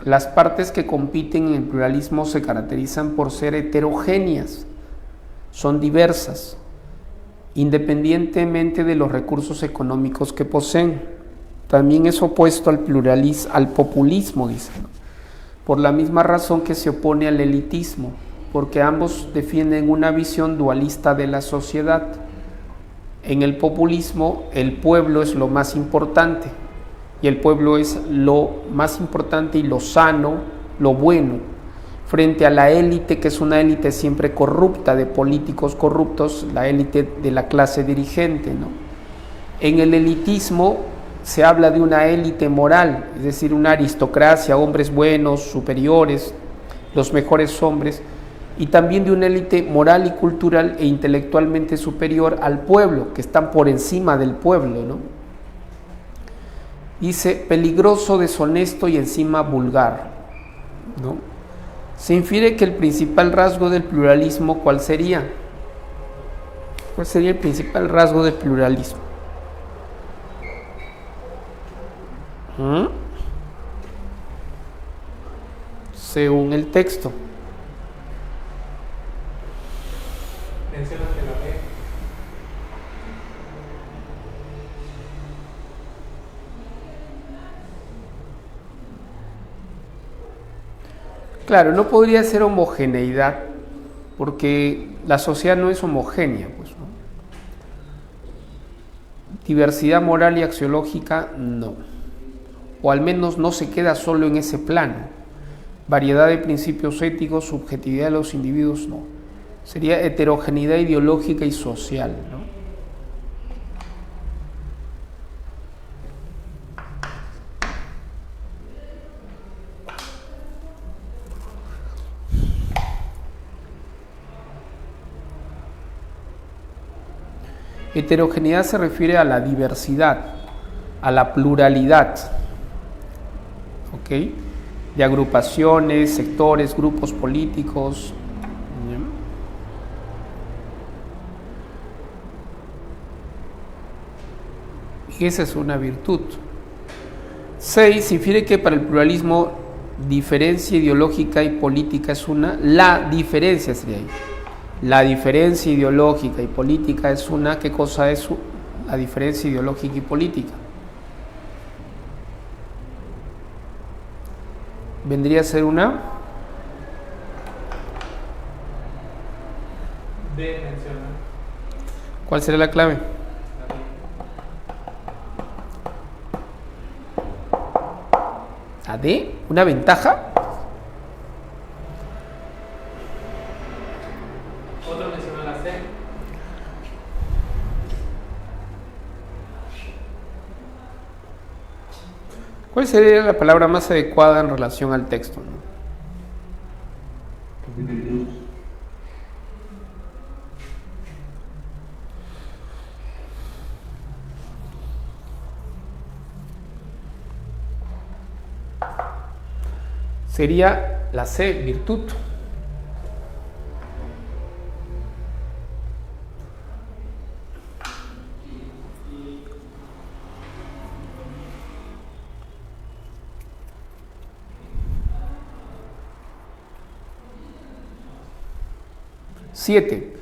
Las partes que compiten en el pluralismo se caracterizan por ser heterogéneas, son diversas, independientemente de los recursos económicos que poseen. También es opuesto al populismo, dice, ¿no?, por la misma razón que se opone al elitismo, porque ambos defienden una visión dualista de la sociedad. En el populismo, el pueblo es lo más importante, y el pueblo es lo más importante y lo sano, lo bueno, frente a la élite, que es una élite siempre corrupta, de políticos corruptos, la élite de la clase dirigente, ¿no? En el elitismo se habla de una élite moral, es decir, una aristocracia, hombres buenos, superiores, los mejores hombres, y también de una élite moral y cultural e intelectualmente superior al pueblo, que están por encima del pueblo, ¿no? Dice, peligroso, deshonesto y encima vulgar, ¿no? Se infiere que el principal rasgo del pluralismo, ¿cuál sería? ¿Cuál sería el principal rasgo del pluralismo? Según el texto. Menciónate la fe. Claro, no podría ser homogeneidad, porque la sociedad no es homogénea, pues, ¿no? Diversidad moral y axiológica, no. O al menos no se queda solo en ese plano. Variedad de principios éticos, subjetividad de los individuos, no. Sería heterogeneidad ideológica y social, ¿no? Heterogeneidad se refiere a la diversidad, a la pluralidad, ¿ok?, de agrupaciones, sectores, grupos políticos. Y esa es una virtud. 6. Se infiere que para el pluralismo diferencia ideológica y política es una. La diferencia sería ahí. La diferencia ideológica y política es una. ¿Qué cosa es la diferencia ideológica y política? Vendría a ser una. D menciona. ¿Cuál sería la clave? ¿La D? ¿Una ventaja? Otro menciona la C. ¿Cuál sería la palabra más adecuada en relación al texto, ¿no? Virtud. Sería la C, virtud. 7.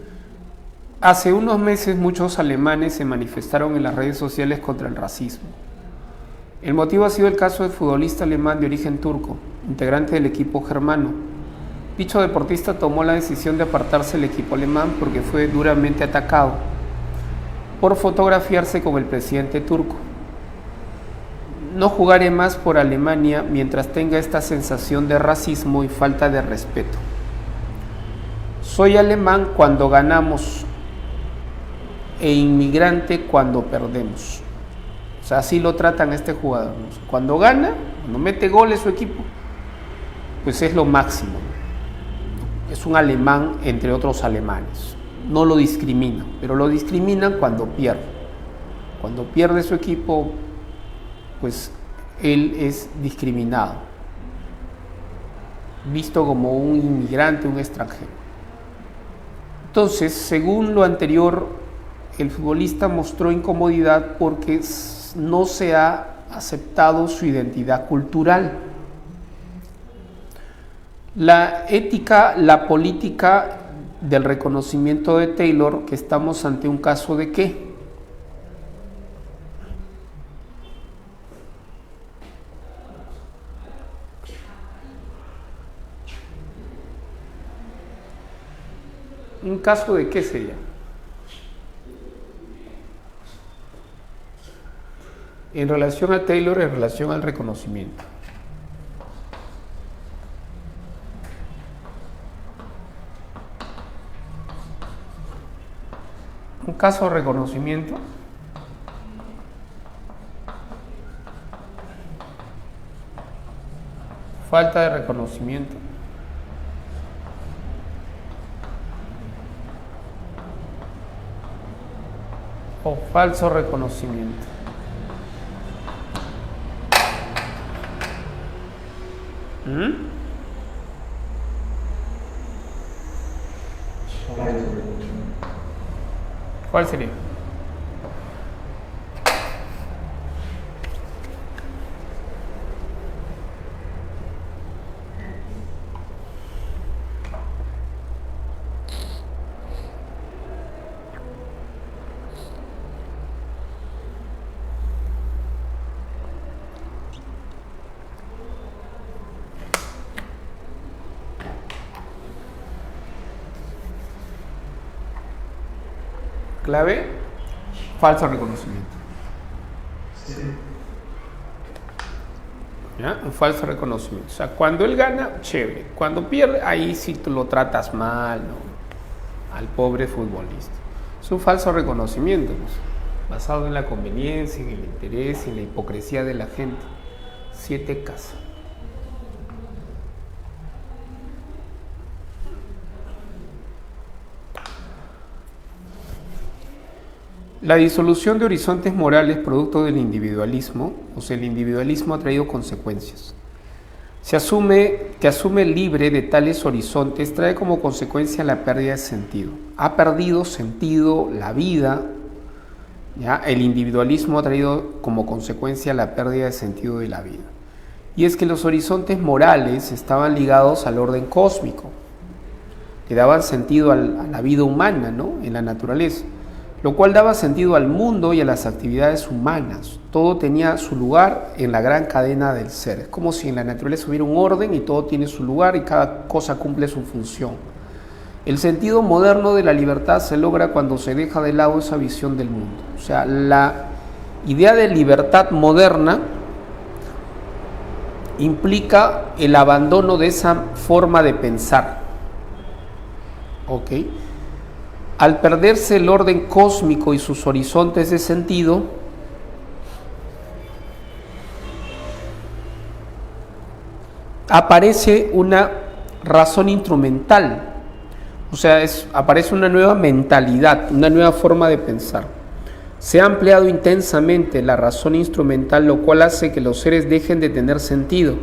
Hace unos meses muchos alemanes se manifestaron en las redes sociales contra el racismo. El motivo ha sido el caso del futbolista alemán de origen turco, integrante del equipo germano. Dicho deportista tomó la decisión de apartarse del equipo alemán porque fue duramente atacado por fotografiarse con el presidente turco. No jugaré más por Alemania mientras tenga esta sensación de racismo y falta de respeto. Soy alemán cuando ganamos e inmigrante cuando perdemos. O sea, así lo tratan a este jugador, ¿no? Cuando gana, cuando mete goles su equipo, pues es lo máximo. Es un alemán entre otros alemanes. No lo discriminan, pero lo discriminan cuando pierde. Cuando pierde su equipo, pues él es discriminado, visto como un inmigrante, un extranjero. Entonces, según lo anterior, el futbolista mostró incomodidad porque no se ha aceptado su identidad cultural. La ética, la política del reconocimiento de Taylor, que estamos ante un caso de ¿qué? ¿Un caso de qué sería? En relación a Taylor, en relación al reconocimiento. Un caso de reconocimiento. Falta de reconocimiento. O falso reconocimiento. ¿Cuál sería? Clave, falso reconocimiento. Sí. ¿Ya? Un falso reconocimiento. O sea, cuando él gana, chévere. Cuando pierde, ahí sí tú lo tratas mal, ¿no? Al pobre futbolista. Es un falso reconocimiento, ¿no? Basado en la conveniencia, en el interés, en la hipocresía de la gente. 7 casos. La disolución de horizontes morales producto del individualismo, o sea, el individualismo ha traído consecuencias. Se asume que libre de tales horizontes trae como consecuencia la pérdida de sentido. Ha perdido sentido la vida, ¿ya? El individualismo ha traído como consecuencia la pérdida de sentido de la vida. Y es que los horizontes morales estaban ligados al orden cósmico, que daban sentido a la vida humana, ¿no? En la naturaleza, lo cual daba sentido al mundo y a las actividades humanas. Todo tenía su lugar en la gran cadena del ser. Es como si en la naturaleza hubiera un orden y todo tiene su lugar y cada cosa cumple su función. El sentido moderno de la libertad se logra cuando se deja de lado esa visión del mundo. O sea, la idea de libertad moderna implica el abandono de esa forma de pensar. ¿Ok? Al perderse el orden cósmico y sus horizontes de sentido, aparece una razón instrumental, o sea, aparece una nueva mentalidad, una nueva forma de pensar. Se ha ampliado intensamente la razón instrumental, lo cual hace que los seres dejen de tener sentido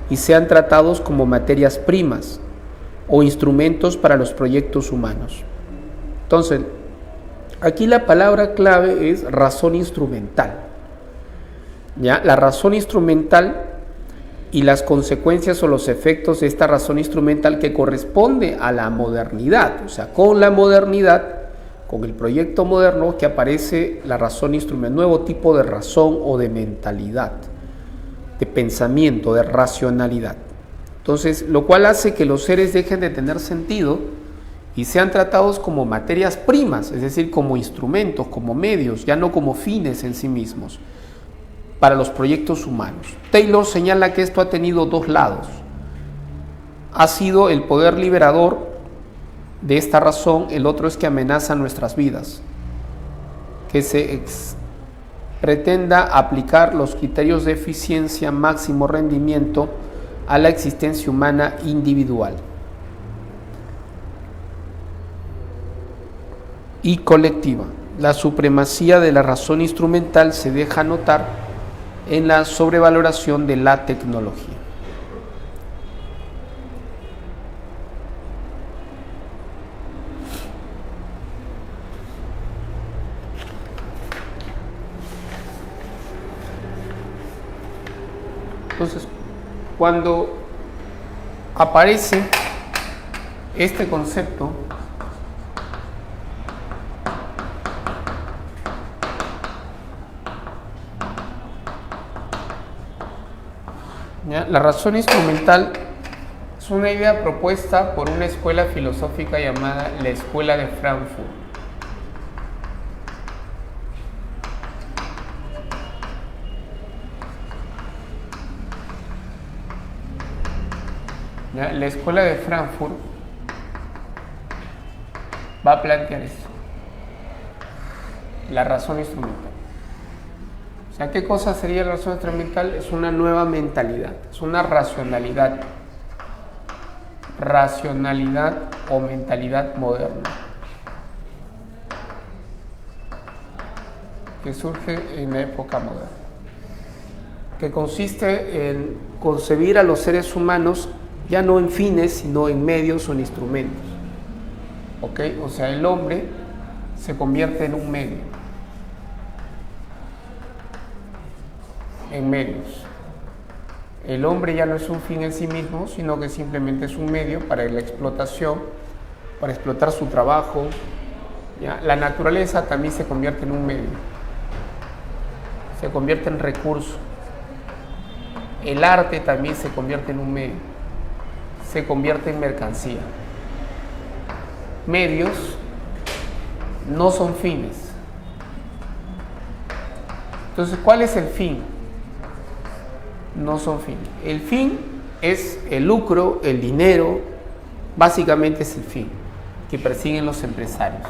y sean tratados como materias primas o instrumentos para los proyectos humanos. Entonces, aquí la palabra clave es razón instrumental. ¿Ya? La razón instrumental y las consecuencias o los efectos de esta razón instrumental que corresponde a la modernidad. O sea, con la modernidad, con el proyecto moderno que aparece la razón instrumental, nuevo tipo de razón o de mentalidad, de pensamiento, de racionalidad. Entonces, lo cual hace que los seres dejen de tener sentido y sean tratados como materias primas, es decir, como instrumentos, como medios, ya no como fines en sí mismos, para los proyectos humanos. Taylor señala que esto ha tenido dos lados. Ha sido el poder liberador de esta razón, el otro es que amenaza nuestras vidas, que se pretenda aplicar los criterios de eficiencia, máximo rendimiento a la existencia humana individual y colectiva. La supremacía de la razón instrumental se deja notar en la sobrevaloración de la tecnología. Entonces, cuando aparece este concepto, ¿ya? La razón instrumental es una idea propuesta por una escuela filosófica llamada la Escuela de Frankfurt. ¿Ya? La Escuela de Frankfurt va a plantear esto, la razón instrumental. O sea, ¿qué cosa sería la razón instrumental? Es una nueva mentalidad, es una racionalidad o mentalidad moderna que surge en la época moderna, que consiste en concebir a los seres humanos ya no en fines, sino en medios o en instrumentos. ¿Ok? O sea, el hombre se convierte en un medio, en medios. El hombre ya no es un fin en sí mismo, sino que simplemente es un medio para la explotación, para explotar su trabajo. ¿Ya? La naturaleza también se convierte en un medio, se convierte en recurso. El arte también se convierte en un medio, se convierte en mercancía. Medios no son fines. Entonces, ¿cuál es el fin? No son fines. El fin es el lucro, el dinero, básicamente es el fin que persiguen los empresarios.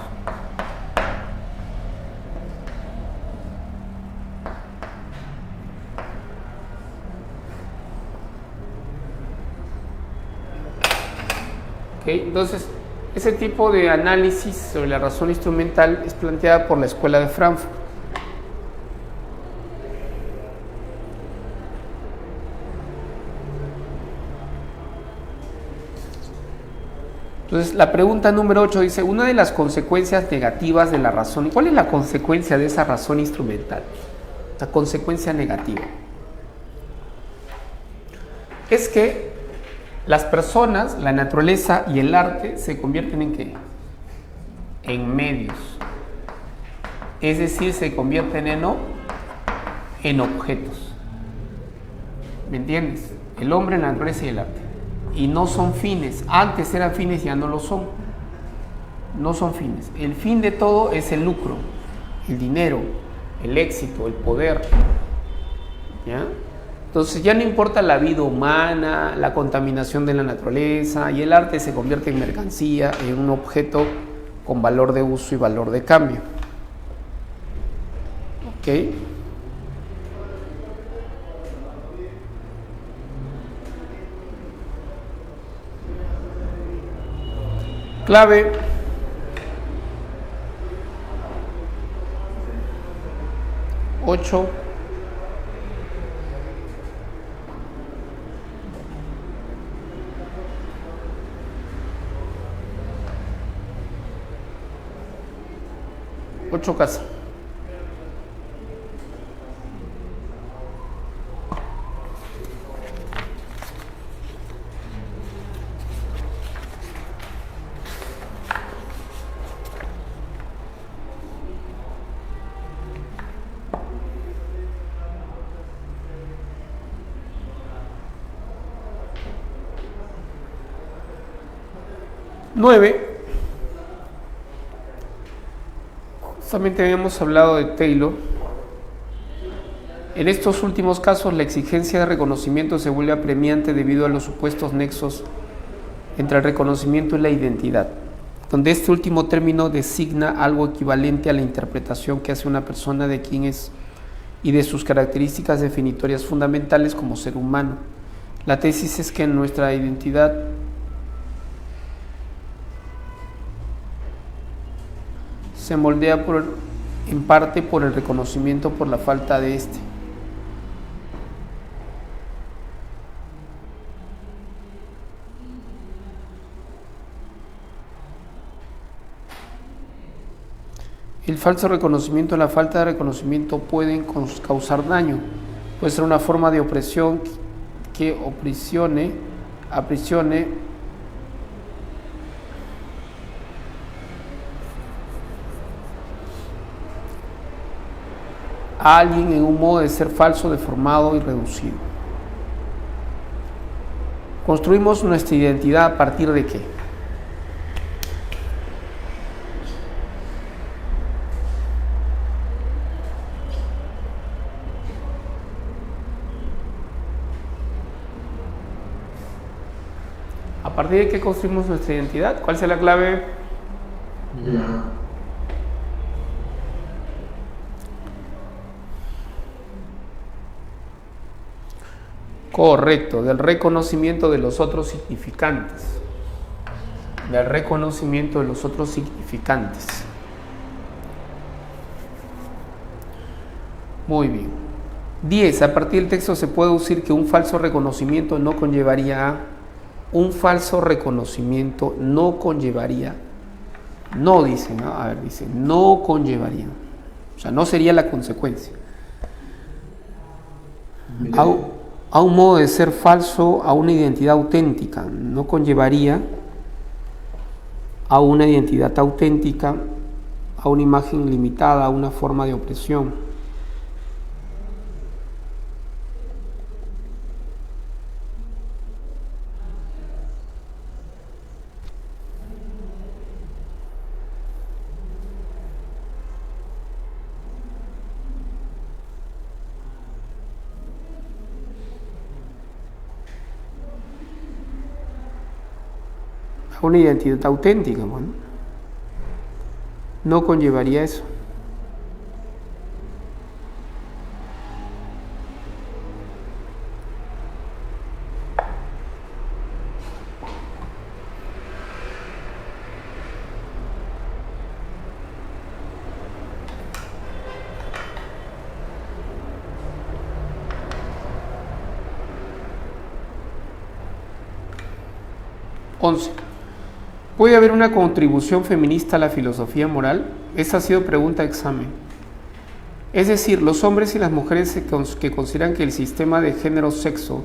¿Okay? Entonces, ese tipo de análisis sobre la razón instrumental es planteada por la Escuela de Frankfurt. Entonces, la pregunta número 8 dice, una de las consecuencias negativas de la razón, ¿y cuál es la consecuencia de esa razón instrumental? La consecuencia negativa es que las personas, la naturaleza y el arte se convierten ¿en qué? En medios. Es decir, se convierten en objetos. ¿Me entiendes? El hombre, la naturaleza y el arte. Y no son fines. Antes eran fines, ya no lo son. No son fines. El fin de todo es el lucro, el dinero, el éxito, el poder. ¿Ya? Entonces ya no importa la vida humana, la contaminación de la naturaleza, y el arte se convierte en mercancía, en un objeto con valor de uso y valor de cambio. ¿Ok? Clave. Ocho. Ocho casas. 9. Justamente habíamos hablado de Taylor. En estos últimos casos, la exigencia de reconocimiento se vuelve apremiante debido a los supuestos nexos entre el reconocimiento y la identidad, donde este último término designa algo equivalente a la interpretación que hace una persona de quién es y de sus características definitorias fundamentales como ser humano. La tesis es que nuestra identidad se moldea en parte por el reconocimiento por la falta de este. El falso reconocimiento y la falta de reconocimiento pueden causar daño. Puede ser una forma de opresión que aprisione a alguien en un modo de ser falso, deformado y reducido. Construimos nuestra identidad a partir de ¿qué? ¿A partir de qué construimos nuestra identidad? ¿Cuál es la clave? Ya. Correcto, del reconocimiento de los otros significantes. Del reconocimiento de los otros significantes. Muy bien. 10. A partir del texto se puede deducir que un falso reconocimiento no conllevaría a... Un falso reconocimiento no conllevaría... No dice, ¿no? A ver, dice, no conllevaría. O sea, no sería la consecuencia. A un modo de ser falso, a una identidad auténtica. No conllevaría a una identidad auténtica, a una imagen limitada, a una forma de opresión. Una identidad auténtica, bueno, no conllevaría eso. ¿Puede haber una contribución feminista a la filosofía moral? Esa ha sido pregunta de examen. Es decir, los hombres y las mujeres que consideran que el sistema de género-sexo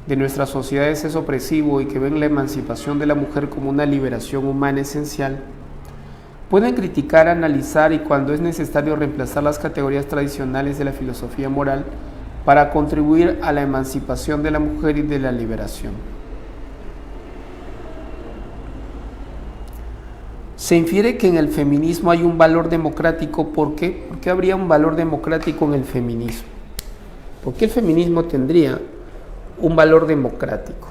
de nuestras sociedades es opresivo y que ven la emancipación de la mujer como una liberación humana esencial, pueden criticar, analizar y cuando es necesario reemplazar las categorías tradicionales de la filosofía moral para contribuir a la emancipación de la mujer y de la liberación. Se infiere que en el feminismo hay un valor democrático. ¿Por qué? ¿Por qué habría un valor democrático en el feminismo? ¿Por qué el feminismo tendría un valor democrático?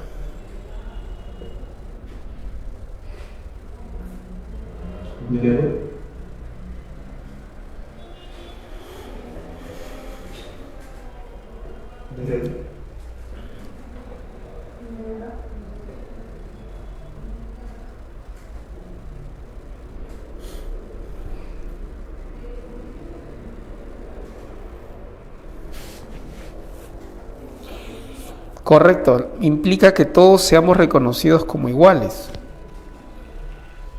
Correcto, implica que todos seamos reconocidos como iguales.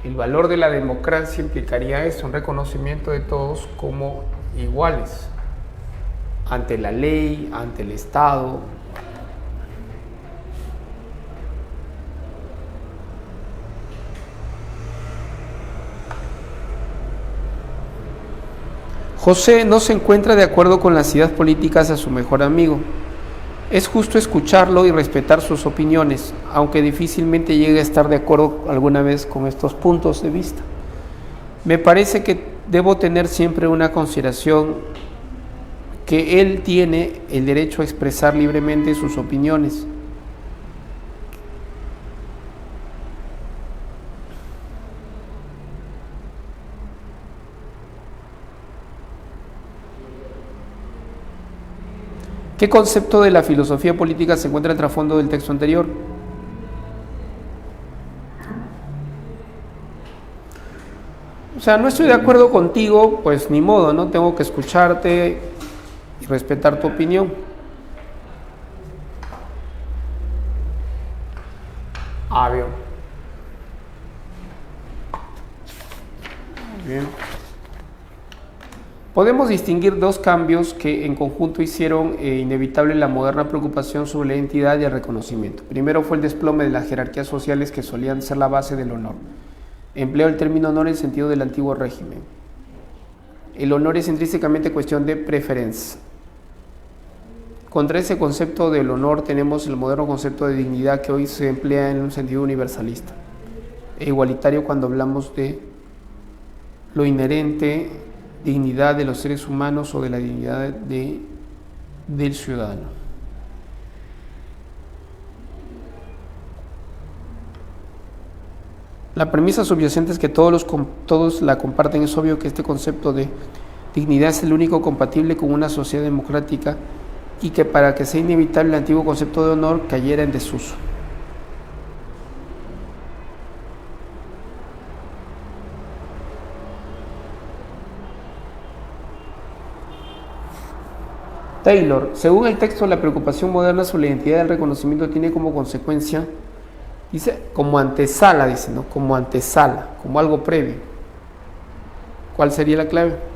El valor de la democracia implicaría eso, un reconocimiento de todos como iguales ante la ley, ante el Estado. José no se encuentra de acuerdo con las ideas políticas de su mejor amigo. Es justo escucharlo y respetar sus opiniones, aunque difícilmente llegue a estar de acuerdo alguna vez con estos puntos de vista. Me parece que debo tener siempre una consideración que él tiene el derecho a expresar libremente sus opiniones. ¿Qué concepto de la filosofía política se encuentra en el trasfondo del texto anterior? O sea, no estoy de acuerdo contigo, pues ni modo, ¿no? Tengo que escucharte y respetar tu opinión. Bien. Bien. Podemos distinguir dos cambios que en conjunto hicieron inevitable la moderna preocupación sobre la identidad y el reconocimiento. Primero fue el desplome de las jerarquías sociales que solían ser la base del honor. Empleo el término honor en el sentido del antiguo régimen. El honor es intrínsecamente cuestión de preferencia. Contra ese concepto del honor tenemos el moderno concepto de dignidad que hoy se emplea en un sentido universalista e igualitario cuando hablamos de lo inherente, dignidad de los seres humanos o de la dignidad del ciudadano. La premisa subyacente es que todos la comparten. Es obvio que este concepto de dignidad es el único compatible con una sociedad democrática y que para que sea inevitable el antiguo concepto de honor cayera en desuso. Taylor, según el texto, la preocupación moderna sobre la identidad del reconocimiento tiene como consecuencia, dice, como antesala, dice, ¿no? Como antesala, como algo previo. ¿Cuál sería la clave?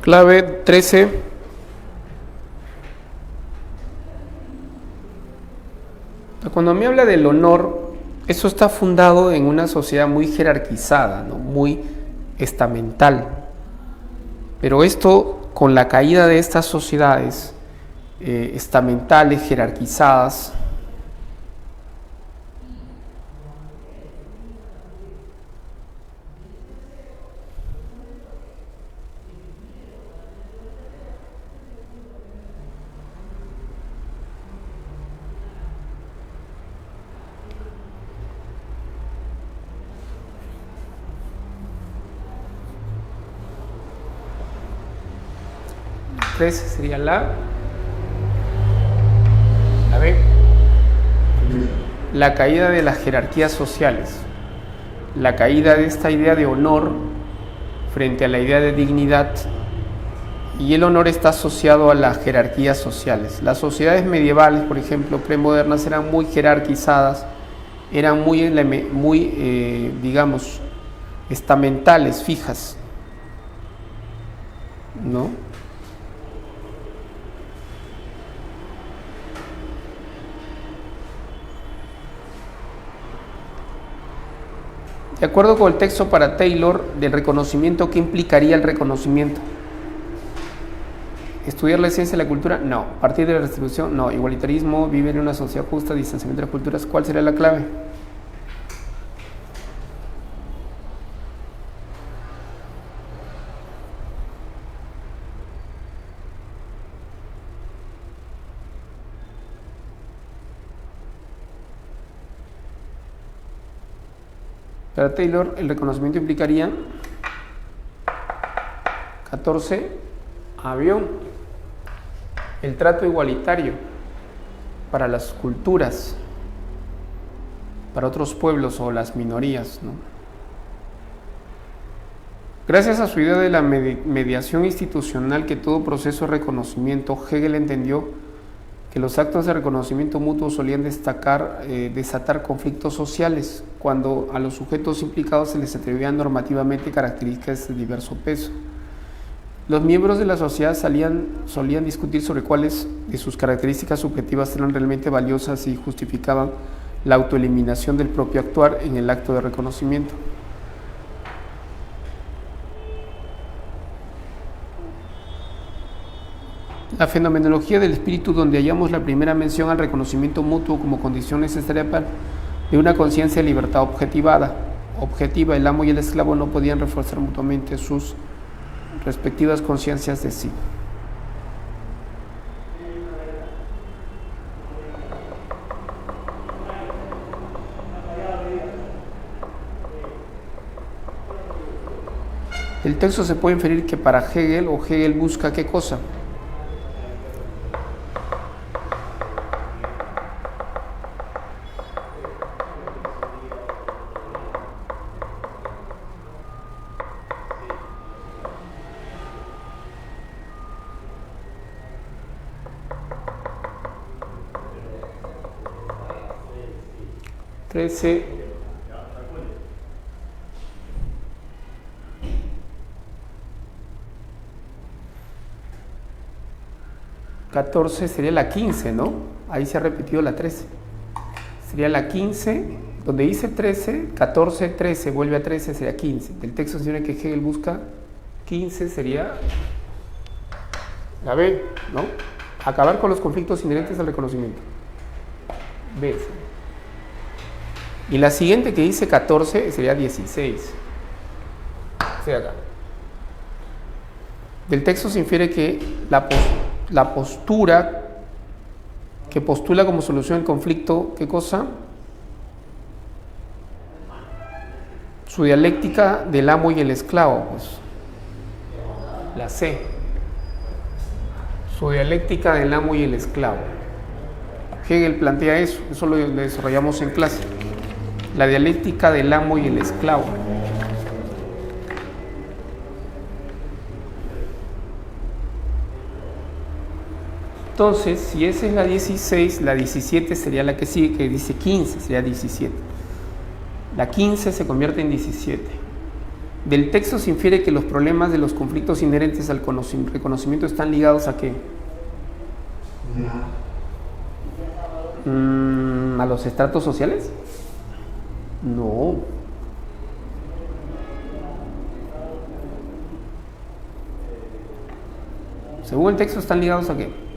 Clave 13. Cuando me habla del honor, eso está fundado en una sociedad muy jerarquizada, ¿no? Muy estamental. Pero esto, con la caída de estas sociedades estamentales, jerarquizadas, sería la B. La caída de las jerarquías sociales, la caída de esta idea de honor frente a la idea de dignidad, y el honor está asociado a las jerarquías sociales. Las sociedades medievales, por ejemplo, premodernas, eran muy jerarquizadas, eran muy digamos, estamentales, fijas, ¿no? De acuerdo con el texto para Taylor del reconocimiento, ¿qué implicaría el reconocimiento? ¿Estudiar la ciencia y la cultura? No. ¿Partir de la redistribución? No. ¿Igualitarismo? ¿Vivir en una sociedad justa? ¿Distanciamiento de las culturas? ¿Cuál sería la clave? Para Taylor, el reconocimiento implicaría 14, avión, el trato igualitario para las culturas, para otros pueblos o las minorías, ¿no? Gracias a su idea de la mediación institucional que todo proceso de reconocimiento, Hegel entendió que los actos de reconocimiento mutuo solían desatar conflictos sociales, cuando a los sujetos implicados se les atribuían normativamente características de diverso peso. Los miembros de la sociedad solían discutir sobre cuáles de sus características subjetivas eran realmente valiosas y justificaban la autoeliminación del propio actuar en el acto de reconocimiento. La fenomenología del espíritu, donde hallamos la primera mención al reconocimiento mutuo como condición necesaria de una conciencia de libertad objetiva, el amo y el esclavo no podían reforzar mutuamente sus respectivas conciencias de sí. Del texto se puede inferir que para Hegel busca ¿qué cosa? ...14 sería la 15, ¿no? Ahí se ha repetido la 13. Sería la 15, donde dice 13, 14, 13, vuelve a 13, sería 15. Del texto se dice que Hegel busca 15, sería la B, ¿no? Acabar con los conflictos inherentes al reconocimiento. B. Y la siguiente que dice 14 sería 16. Sería acá. Del texto se infiere que la postura que postula como solución el conflicto, ¿qué cosa? Su dialéctica del amo y el esclavo, pues. La C. Su dialéctica del amo y el esclavo. Hegel plantea eso lo desarrollamos en clase. La dialéctica del amo y el esclavo. Entonces, si esa es la 16, la 17 sería la que sigue, que dice 15, sería 17. La 15 se convierte en 17. Del texto se infiere que los problemas de los conflictos inherentes al reconocimiento están ligados a ¿qué? ¿A los estratos sociales? No. Según el texto, están ligados a ¿qué?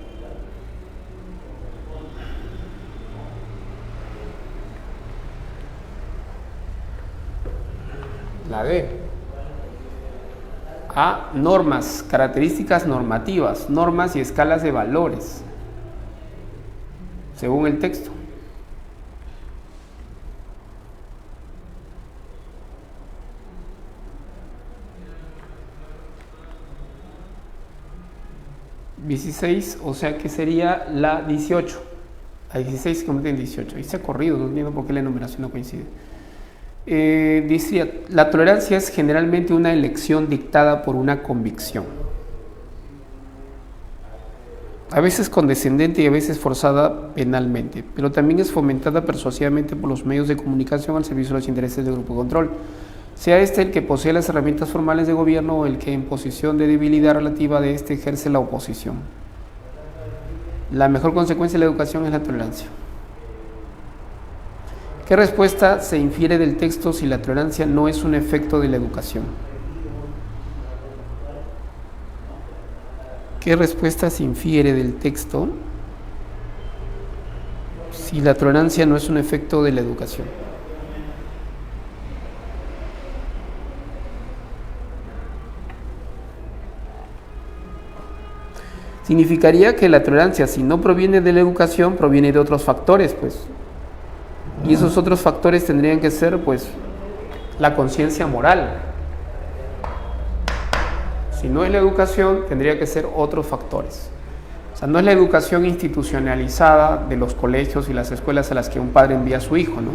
La D. A normas, características normativas, normas y escalas de valores, según el texto. ...16, o sea que sería la 18. La 16 se convierte en 18. Ahí se ha corrido, no entiendo por qué la enumeración no coincide. Dice, la tolerancia es generalmente una elección dictada por una convicción, a veces condescendente y a veces forzada penalmente, pero también es fomentada persuasivamente por los medios de comunicación al servicio de los intereses del grupo de control, sea este el que posee las herramientas formales de gobierno o el que en posición de debilidad relativa de este ejerce la oposición. La mejor consecuencia de la educación es la tolerancia. ¿Qué respuesta se infiere del texto si la tolerancia no es un efecto de la educación? ¿Qué respuesta se infiere del texto si la tolerancia no es un efecto de la educación? Significaría que la tolerancia, si no proviene de la educación, proviene de otros factores, pues. Y esos otros factores tendrían que ser, pues, la conciencia moral. Si no es la educación, tendría que ser otros factores. O sea, no es la educación institucionalizada de los colegios y las escuelas a las que un padre envía a su hijo, ¿no?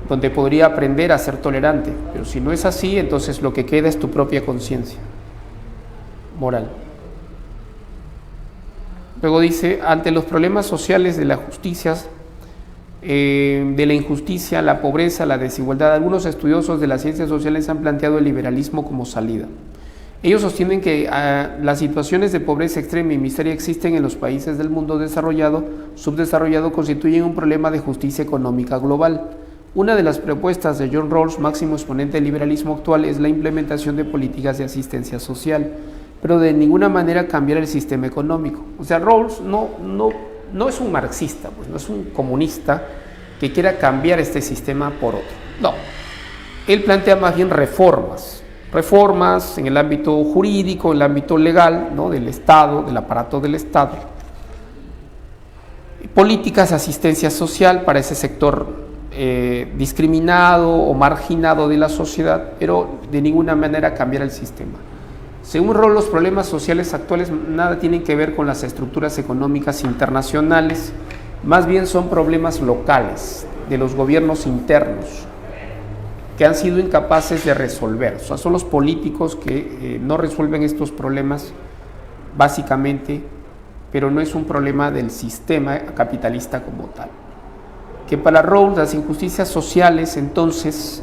Donde podría aprender a ser tolerante. Pero si no es así, entonces lo que queda es tu propia conciencia moral. Luego dice, ante los problemas sociales de la justicia, de la injusticia, la pobreza, la desigualdad, algunos estudiosos de las ciencias sociales han planteado el liberalismo como salida. Ellos sostienen que las situaciones de pobreza extrema y miseria existen en los países del mundo desarrollado, subdesarrollado, constituyen un problema de justicia económica global. Una de las propuestas de John Rawls, máximo exponente del liberalismo actual, es la implementación de políticas de asistencia social, pero de ninguna manera cambiar el sistema económico. O sea, Rawls no es un marxista, pues, no es un comunista que quiera cambiar este sistema por otro. No, él plantea más bien reformas en el ámbito jurídico, en el ámbito legal, ¿no?, del Estado, del aparato del Estado, políticas de asistencia social para ese sector discriminado o marginado de la sociedad, pero de ninguna manera cambiar el sistema. Según Rawls, los problemas sociales actuales nada tienen que ver con las estructuras económicas internacionales, más bien son problemas locales de los gobiernos internos que han sido incapaces de resolver. O sea, son los políticos que no resuelven estos problemas básicamente, pero no es un problema del sistema capitalista como tal. Que para Rawls las injusticias sociales entonces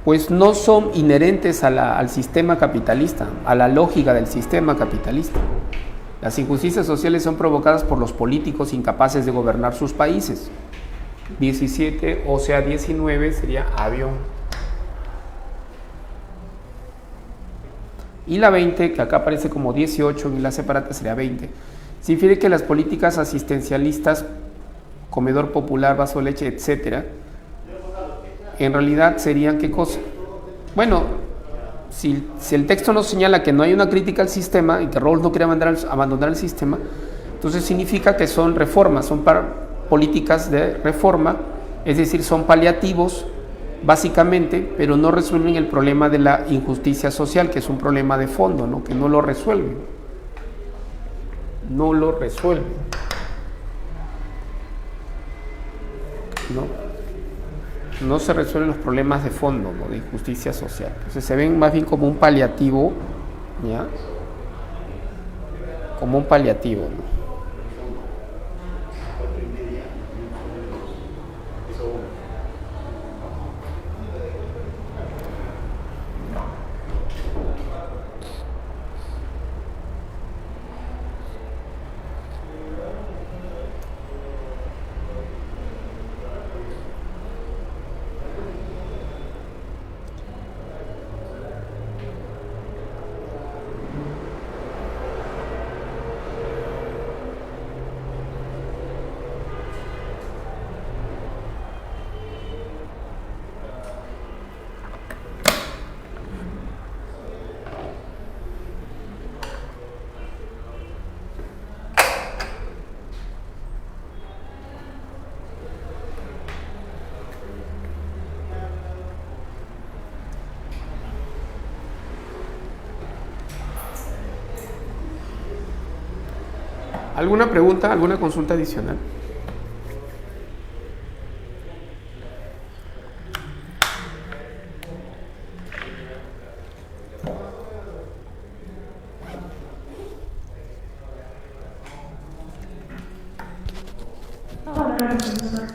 pues no son inherentes al sistema capitalista, a la lógica del sistema capitalista. Las injusticias sociales son provocadas por los políticos incapaces de gobernar sus países. 17, o sea 19 sería avión. Y la 20, que acá aparece como 18 en la separata, sería 20. Se infiere que las políticas asistencialistas, comedor popular, vaso de leche, etcétera, en realidad serían ¿qué cosa? Bueno, si el texto nos señala que no hay una crítica al sistema y que Rawls no quiere abandonar el sistema, entonces significa que son reformas, son políticas de reforma, es decir, son paliativos básicamente, pero no resuelven el problema de la injusticia social, que es un problema de fondo, ¿no?, que no lo resuelven. No lo resuelven. No se resuelven los problemas de fondo, ¿no?, de injusticia social. Entonces se ven más bien como un paliativo, ¿ya? Como un paliativo, ¿no? ¿Alguna pregunta, alguna consulta adicional? Hola, profesor.